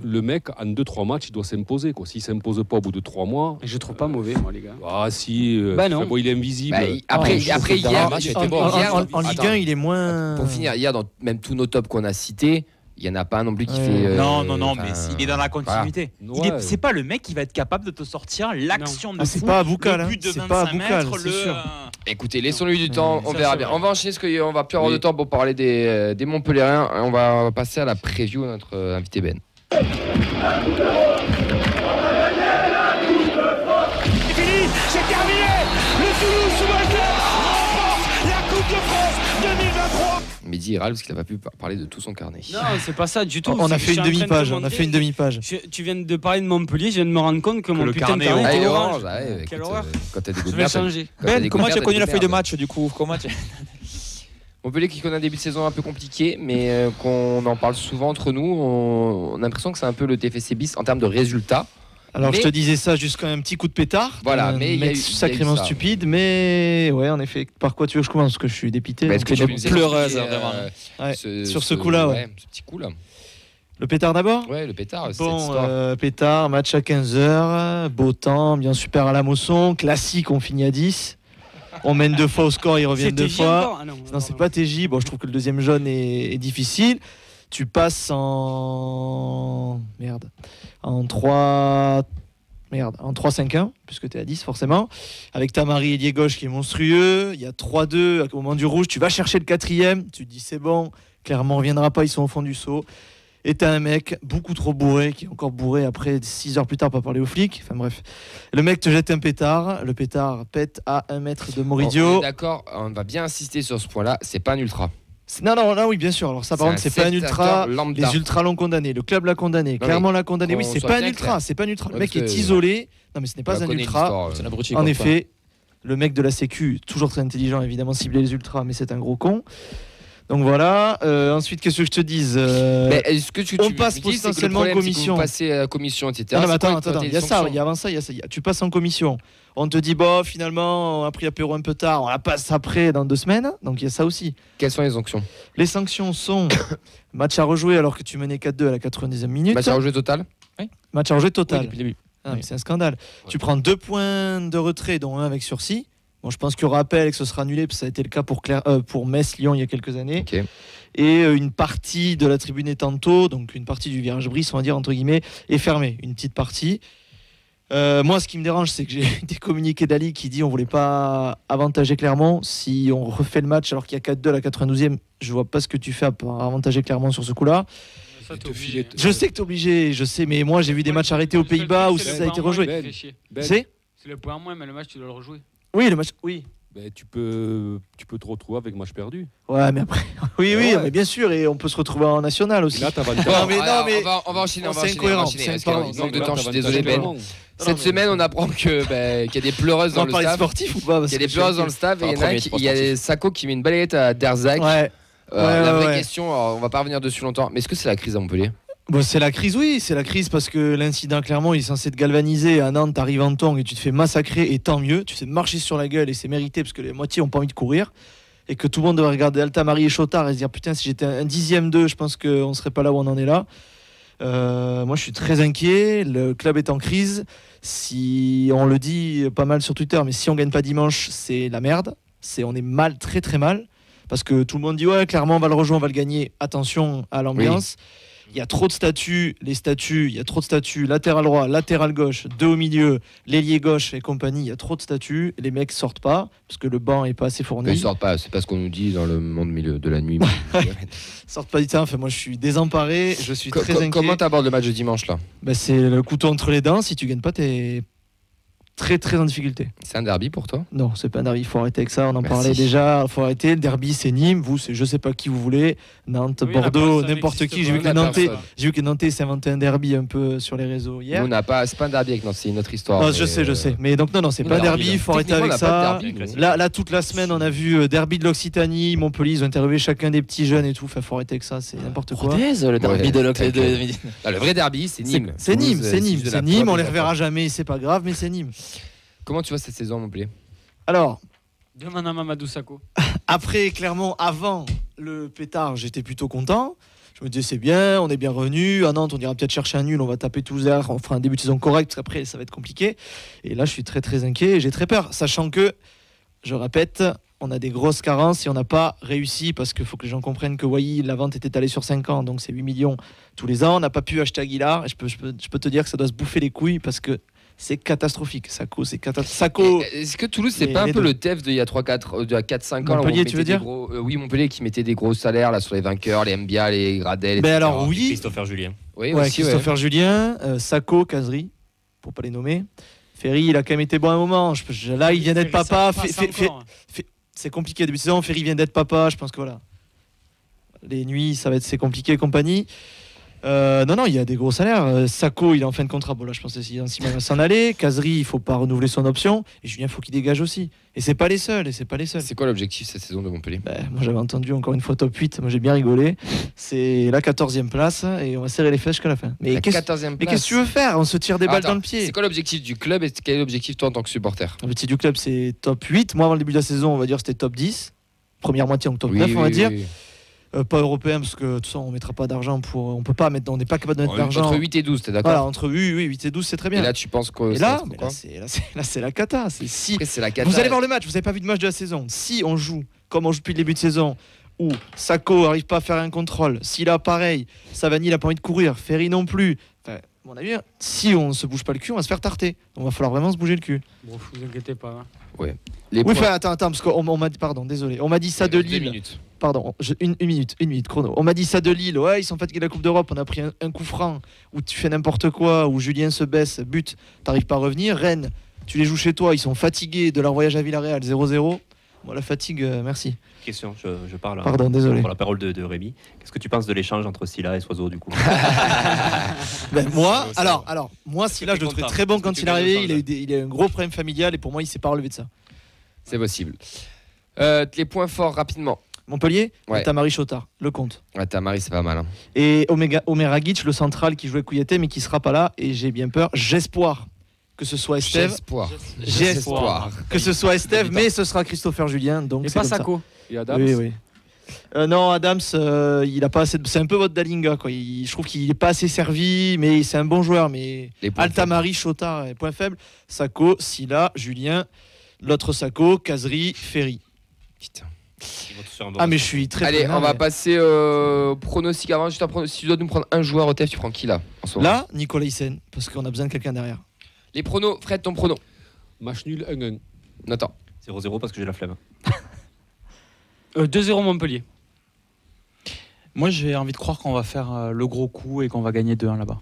en 2-3 matchs, il doit s'imposer, quoi. S'il s'impose pas au bout de 3 mois. Je trouve pas mauvais, moi, les gars. Ah si, Bah non. bon, il est invisible. Bah, après, je trouve que dans hier, le match, il était en- bon. hier, En Ligue 1, il est moins. pour finir, hier, dans même tous nos tops qu'on a cités, il y en a pas un non plus qui Ouais. fait. Non, enfin, mais il est dans la continuité. Voilà. C'est pas le mec qui va être capable de te sortir l'action de Ah, c'est fou, pas à Boukal, le hein. but de C'est pas à 25 Boukal, mètres, c'est sûr. Écoutez, laissons-lui du temps, on ça, verra c'est bien. vrai. On va enchaîner parce qu'on va plus avoir Oui. de temps pour parler des Montpelliérains. On va passer à la preview de notre invité Ben. C'est terminé. Le Toulouse sous remporte la Coupe de France 2023. Mehdi râle parce qu'il n'a pas pu parler de tout son carnet. Non, c'est pas ça du tout. On C'est a que fait je une suis en train de demi-page. te On a montrer- fait une demi-page. Tu viens de parler de Montpellier, je viens de me rendre compte que mon le putain carnet de carnet Ah, il est est orange. orange, ouais, Quelle écoute, horreur. quand t'as des Je goûts de vais merde. changer. quand t'as Ben, des comment goûts tu as merde, connu t'as la des feuille de goûts merde. match du coup? Comment tu- Montpellier qui connaît un début de saison un peu compliqué, mais qu'on en parle souvent entre nous. On a l'impression que c'est un peu le TFC bis en termes de résultats. Alors, Mais- je te disais ça jusqu'à un petit coup de pétard. Voilà, Un mais il y a mec eu- il y a eu sacrément ça. stupide, mais ouais, en effet. Par quoi tu veux que je commence? Parce que je suis dépité. Bah, donc est-ce que je tu vais- nous pleureuse, expliquer, vraiment. Ouais, sur ce coup-là, ouais. Ce petit coup là. Le pétard d'abord. Ouais, le pétard, cette Bon, histoire. pétard, match à 15h, beau temps, bien super à la Mosson, classique, on finit à 10. On mène 2 fois au score, ils reviennent 2 TJ fois. encore Ah non, Non, c'est pas TJ. Bon, je trouve que le deuxième jaune est difficile. Tu passes en. Merde. En 3. Merde, en 3-5-1, puisque tu es à 10 forcément. Avec Tamari ailier gauche qui est monstrueux. Il y a 3-2 au moment du rouge. Tu vas chercher le quatrième. Tu te dis c'est bon. Clairement, on ne reviendra pas. Ils sont au fond du seau. Et t'as un mec beaucoup trop bourré, qui est encore bourré après 6 heures plus tard, pas parler aux flics. Enfin bref. Le mec te jette un pétard. Le pétard pète à 1 mètre de On Moridio. est d'accord, on va bien insister sur ce point-là. C'est pas un ultra. Non, oui, bien sûr. Alors ça, par contre, c'est pas un ultra. Lambda. Les ultras l'ont condamné. Le club l'a condamné. Clairement l'a condamné. Oui, qu'on c'est soit pas un bien ultra. clair. C'est pas un ultra. Le Ouais, mec parce est que- isolé. Non, mais ce n'est On pas un connaît ultra. l'histoire, C'est un abruti, En quoi. effet, le mec de la Sécu, toujours très intelligent, évidemment, ciblé les ultras, mais c'est un gros con. Donc voilà. Ensuite, qu'est-ce que je te dise Mais est-ce que on passe me dis, c'est que le potentiellement en problème, c'est que commission. Vous passez à la commission, etc. Non, mais C'est attends, quoi, il y a ça, il y a avant ça, il y a ça. Tu passes en commission. On te dit, bon, finalement, on a pris l'apéro un peu tard, on la passe après dans 2 semaines. Donc il y a ça aussi. Quelles sont les sanctions? Les sanctions sont match à rejouer alors que tu menais 4-2 à la 90e minute. Match à rejouer total? Match à rejouer Oui, total. depuis le début. Ah, mais c'est un scandale. Tu prends 2 points de retrait, dont un avec sursis. Bon, je pense qu'il y aura appel et que ce sera annulé, parce que ça a été le cas pour Metz, Lyon il y a quelques années. Ok. Et une partie de la tribune Étanto, donc une partie du virage Brice, on va dire entre guillemets, est fermée. Une petite partie. Moi, ce qui me dérange, c'est que j'ai des communiqués d'Ali qui dit on voulait pas avantager Clermont. Si on refait le match alors qu'il y a 4-2 à la 92e, je vois pas ce que tu fais pour avantager Clermont sur ce coup-là. Ça, t'es te obligé. filer- Je sais que tu es obligé, je sais, mais moi j'ai vu des matchs arrêtés aux Pays-Bas où C'est le ça a été point en moins rejoué. qui fait chier. Ben, C'est C'est le point en moins, mais le match, tu dois le rejouer. Oui, le match. Oui. ben, tu peux te retrouver avec match perdu. Ouais, mais après. Oui, Ouais. mais bien sûr, et on peut se retrouver en national Et aussi. là, t'as Bon, Non, mais- alors, mais- on va enchaîner, on va c'est enchaîner, incohérent, parce c'est qu'il incohérent. manque de temps, je suis désolé Ben. Cette mais- semaine, on apprend que qu'il y a des pleureuses On dans va le parler staff. sportif ou pas? Parce Il y a que des je pleureuses suis dans le staff et il y en a premier, il y a Sako qui met une balayette à Derzac. Ouais. La Ouais, vraie ouais. question, alors, on va pas revenir dessus longtemps, mais est-ce que c'est la crise à Montpellier? Bon, c'est la crise, oui, c'est la crise parce que l'incident, clairement, il est censé te galvaniser. À Nantes, t'arrives en tongs et tu te fais massacrer, et tant mieux. Tu te fais marcher sur la gueule et c'est mérité parce que les moitiés ont pas envie de courir. Et que tout le monde devrait regarder Altamari et Chotard et se dire putain, si j'étais un 10e d'eux, je pense qu'on serait pas là où on en est là. Moi, je suis très inquiet. Le club est en crise. Si on le dit pas mal sur Twitter, mais si on gagne pas dimanche, c'est la merde. On est mal, très très mal. Parce que tout le monde dit ouais, clairement, on va le rejoindre, on va le gagner. Attention à l'ambiance. Il y a trop de statuts, il y a trop de statuts, latéral droit, latéral gauche, deux au milieu, l'ailier gauche et compagnie, il y a trop de statuts, les mecs sortent pas, parce que le banc est pas assez fourni. Ils sortent pas, c'est pas ce qu'on nous dit dans le monde milieu de la nuit. Ils sortent pas du temps, enfin, moi je suis désemparé, je suis très inquiet. Comment t'abordes le match de dimanche là? C'est le couteau entre les dents, si tu gagnes pas, t'es très très en difficulté. C'est un derby pour toi? Non, c'est pas un derby, il faut arrêter avec ça, on en Merci. parlait déjà, il faut arrêter. Le derby c'est Nîmes, vous c'est je sais pas qui vous voulez, Nantes, Oui, Bordeaux, là-bas, ça n'importe n'existe qui. J'ai pas. vu que les Nantais, Personne. j'ai vu que les Nantais s'est inventé un derby un peu sur les réseaux hier. Nous, on n'a pas, c'est pas un derby avec Nantes, c'est une autre histoire. Non, mais, je sais. Mais donc non, c'est nous, pas un on a derby, derby, il faut arrêter avec techniquement, on n'a ça. pas de derby, classique. Là, toute la semaine, on a vu derby de l'Occitanie, Montpellier, ils ont interviewé chacun des petits jeunes et tout. Faut arrêter avec ça, c'est n'importe quoi. Le derby Ouais, de l'Occident. Ah, le vrai derby, c'est Nîmes. C'est Nîmes, Toulouse, c'est Nîmes, de la c'est Nîmes. preuve, On les ils ont reverra pas. jamais, c'est pas grave, mais c'est Nîmes. Comment tu vois cette saison, Montpellier? Alors, Demande à Mamadou Sakho. après, clairement, avant le pétard, j'étais plutôt content. Je me disais, c'est bien, on est bien revenu. À Nantes, on ira peut-être chercher un nul, on va taper Toulouse, on fera un début de saison correct, parce qu'après, ça va être compliqué. Et là, je suis très, très inquiet et j'ai très peur, sachant que, je répète, on a des grosses carences et on n'a pas réussi, parce qu'il faut que les gens comprennent que Wai, la vente était allée sur 5 ans, donc c'est 8 millions tous les ans. On n'a pas pu acheter Aguilar. Et je peux te dire que ça doit se bouffer les couilles, parce que c'est catastrophique. Sakho, c'est catastrophique. Sakho. Est-ce que Toulouse, c'est les- pas un les peu deux. le TEF d'il y a 4-5 ans là, où on Montpellier, tu mettait veux des dire gros- oui, Montpellier qui mettait des gros salaires là, sur les vainqueurs, les Mbia, les Gradel. Ben etc. alors, oui. Christopher Julien. Oui, Ouais, aussi, Christopher Julien, Sakho, Kazri, pour pas les nommer. Ferry, il a quand même été bon à un moment. Là, il vient d'être papa. C'est compliqué début de saison. Ferry vient d'être papa. Je pense que voilà. Les nuits, c'est compliqué et compagnie. Non, il y a des gros salaires. Sakho, il est en fin de contrat. Bon, là, je pense que Simon va s'en aller. Kazri, il faut pas renouveler son option. Et Julien, il faut qu'il dégage aussi. Et c'est pas les seuls. C'est quoi l'objectif cette saison de Montpellier? Moi, j'avais entendu encore une fois top 8. Moi, j'ai bien rigolé. C'est la 14e place. Et on va serrer les fesses jusqu'à la fin. Mais La qu'est-ce 14e mais place. qu'est-ce que tu veux faire? On se tire des balles Attends, dans le pied. C'est quoi l'objectif du club et quel est l'objectif toi en tant que supporter? L'objectif du club, c'est top 8. Moi, avant le début de la saison, on va dire c'était top 10. Première moitié, donc top 9, on va dire. Pas européen, parce que tout ça, on mettra pas d'argent pour. On peut pas mettre. On n'est pas capable de mettre d'argent. Entre 8 et 12, t'es d'accord? Voilà, entre 8 et 12, c'est très bien. Et là, tu penses que Et ça là, va être mais quoi? là, c'est la cata. Si Après, c'est la cata. vous allez voir le match, vous n'avez pas vu de match de la saison. Si on joue comme on joue depuis le début de saison, où Sakho n'arrive pas à faire un contrôle, si là, pareil, Savani n'a pas envie de courir, Ferry non plus. Enfin, à mon avis, si on ne se bouge pas le cul, on va se faire tarter. Donc, il va falloir vraiment se bouger le cul. Bon, vous inquiétez pas. Hein. Les Oui, points. enfin, attends, parce qu'on m'a dit, pardon, désolé. On m'a dit ça de 2 Lille. minutes. Pardon, une minute chrono. On m'a dit ça de Lille. Ouais, ils sont fatigués de la Coupe d'Europe. On a pris un coup franc où tu fais n'importe quoi, où Julien se baisse, but, t'arrives pas à revenir. Rennes, tu les joues chez toi, ils sont fatigués de leur voyage à Villarreal 0-0. Bon, la fatigue, merci. Question, je parle. Pardon, désolé. Pour la parole de Rémi. Qu'est-ce que tu penses de l'échange entre Silla et Soiseau du coup? Moi, ça, alors, moi, si là, je le trouvais très bon quand il est arrivé. Il a eu un gros problème familial et pour moi, il s'est pas relevé de ça. C'est possible. Les points forts rapidement. Montpellier, Ouais. Tamari Chotard, le compte. Ouais, Tamari, c'est pas mal. Hein. Et Omeragic, le central qui jouait Kouyaté mais qui sera pas là. Et j'ai bien peur. J'espoir que ce soit Estève. J'espoir. Que ce soit Estève, mais ce sera Christopher Julien. Donc Et c'est pas comme ça. Sakho. Et Adams? Oui. Non, Adams, il a pas assez. C'est un peu votre Dalinga, quoi. Je trouve qu'il est pas assez servi, mais c'est un bon joueur. Mais Les points Altamari, Chotard, point faible. Sakho, Silla, Julien, l'autre Sakho, Kazri, Ferry. Putain. Ils vont tous faire un bon Ah, mais je résultat. suis très. Allez, preneur, on va mais- passer au pronostic avant. Juste un pronostic. Si tu dois nous prendre un joueur au TF, tu prends qui là en ce moment? Là, Nicolas Hyssen, parce qu'on a besoin de quelqu'un derrière. Les pronos, Fred, ton prono. Match nul 1-1. Nathan. 0-0 parce que j'ai la flemme. 2-0 Montpellier. Moi, j'ai envie de croire qu'on va faire le gros coup et qu'on va gagner 2-1 là-bas.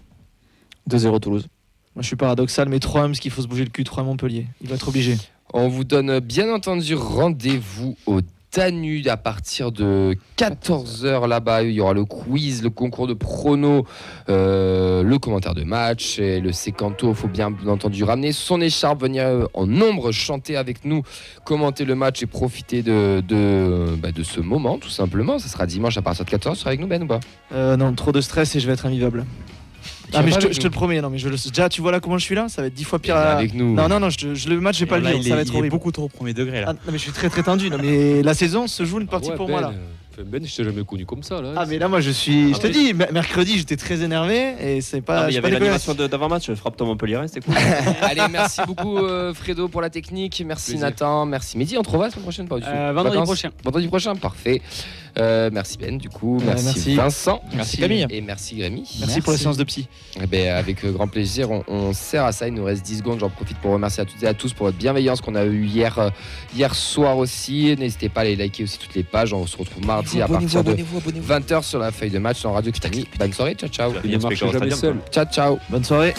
2-0 Toulouse. Moi, je suis paradoxal, mais 3 parce qu'il faut se bouger le cul. 3 Montpellier. Il va être obligé. On vous donne bien entendu rendez-vous au Danube à partir de 14h là-bas. Il y aura le quiz, le concours de pronos, le commentaire de match et le sécanto. Il faut bien entendu ramener son écharpe, venir en nombre chanter avec nous, commenter le match et profiter de ce moment tout simplement. Ça sera dimanche à partir de 14h. Tu seras avec nous, Ben, ou pas? Non, trop de stress et je vais être invivable. vas Mais pas je avec te le promets. Non, mais déjà, tu vois là comment je suis là. Ça va être 10 fois pire. Viens avec nous. Non, le match, je vais pas le Là, lire. il Ça va est, être il est horrible. beaucoup trop au premier degré là. Ah, non, mais je suis très très tendu. Non, mais la saison se joue une partie Ouais, pour Ben, moi là. Enfin, Ben, je t'ai jamais connu comme ça là. Ah mais là moi je te dis, mercredi j'étais très énervé et c'est pas... Il y avait l'animation d'avant-match, frappe ton Montpellier, c'était cool. Allez, merci beaucoup Fredo pour la technique, merci Plaisir. Nathan, merci Mehdi, on te revoit la semaine prochaine, pas du tout. Vendredi Vacances prochain. Vendredi prochain, parfait. Merci Ben du coup, merci, merci. Vincent, Merci Camille. et merci Rémi. Merci pour la séance de psy. Eh ben, avec grand plaisir, on sert à ça, il nous reste 10 secondes, j'en profite pour remercier à toutes et à tous pour votre bienveillance qu'on a eu hier soir aussi. N'hésitez pas à aller liker aussi toutes les pages, on se retrouve mardi à partir de 20h sur la feuille de match dans Radio Occitanie. Bonne soirée, ciao ciao. Il ne marche jamais seul. Ciao ciao. Bonne soirée.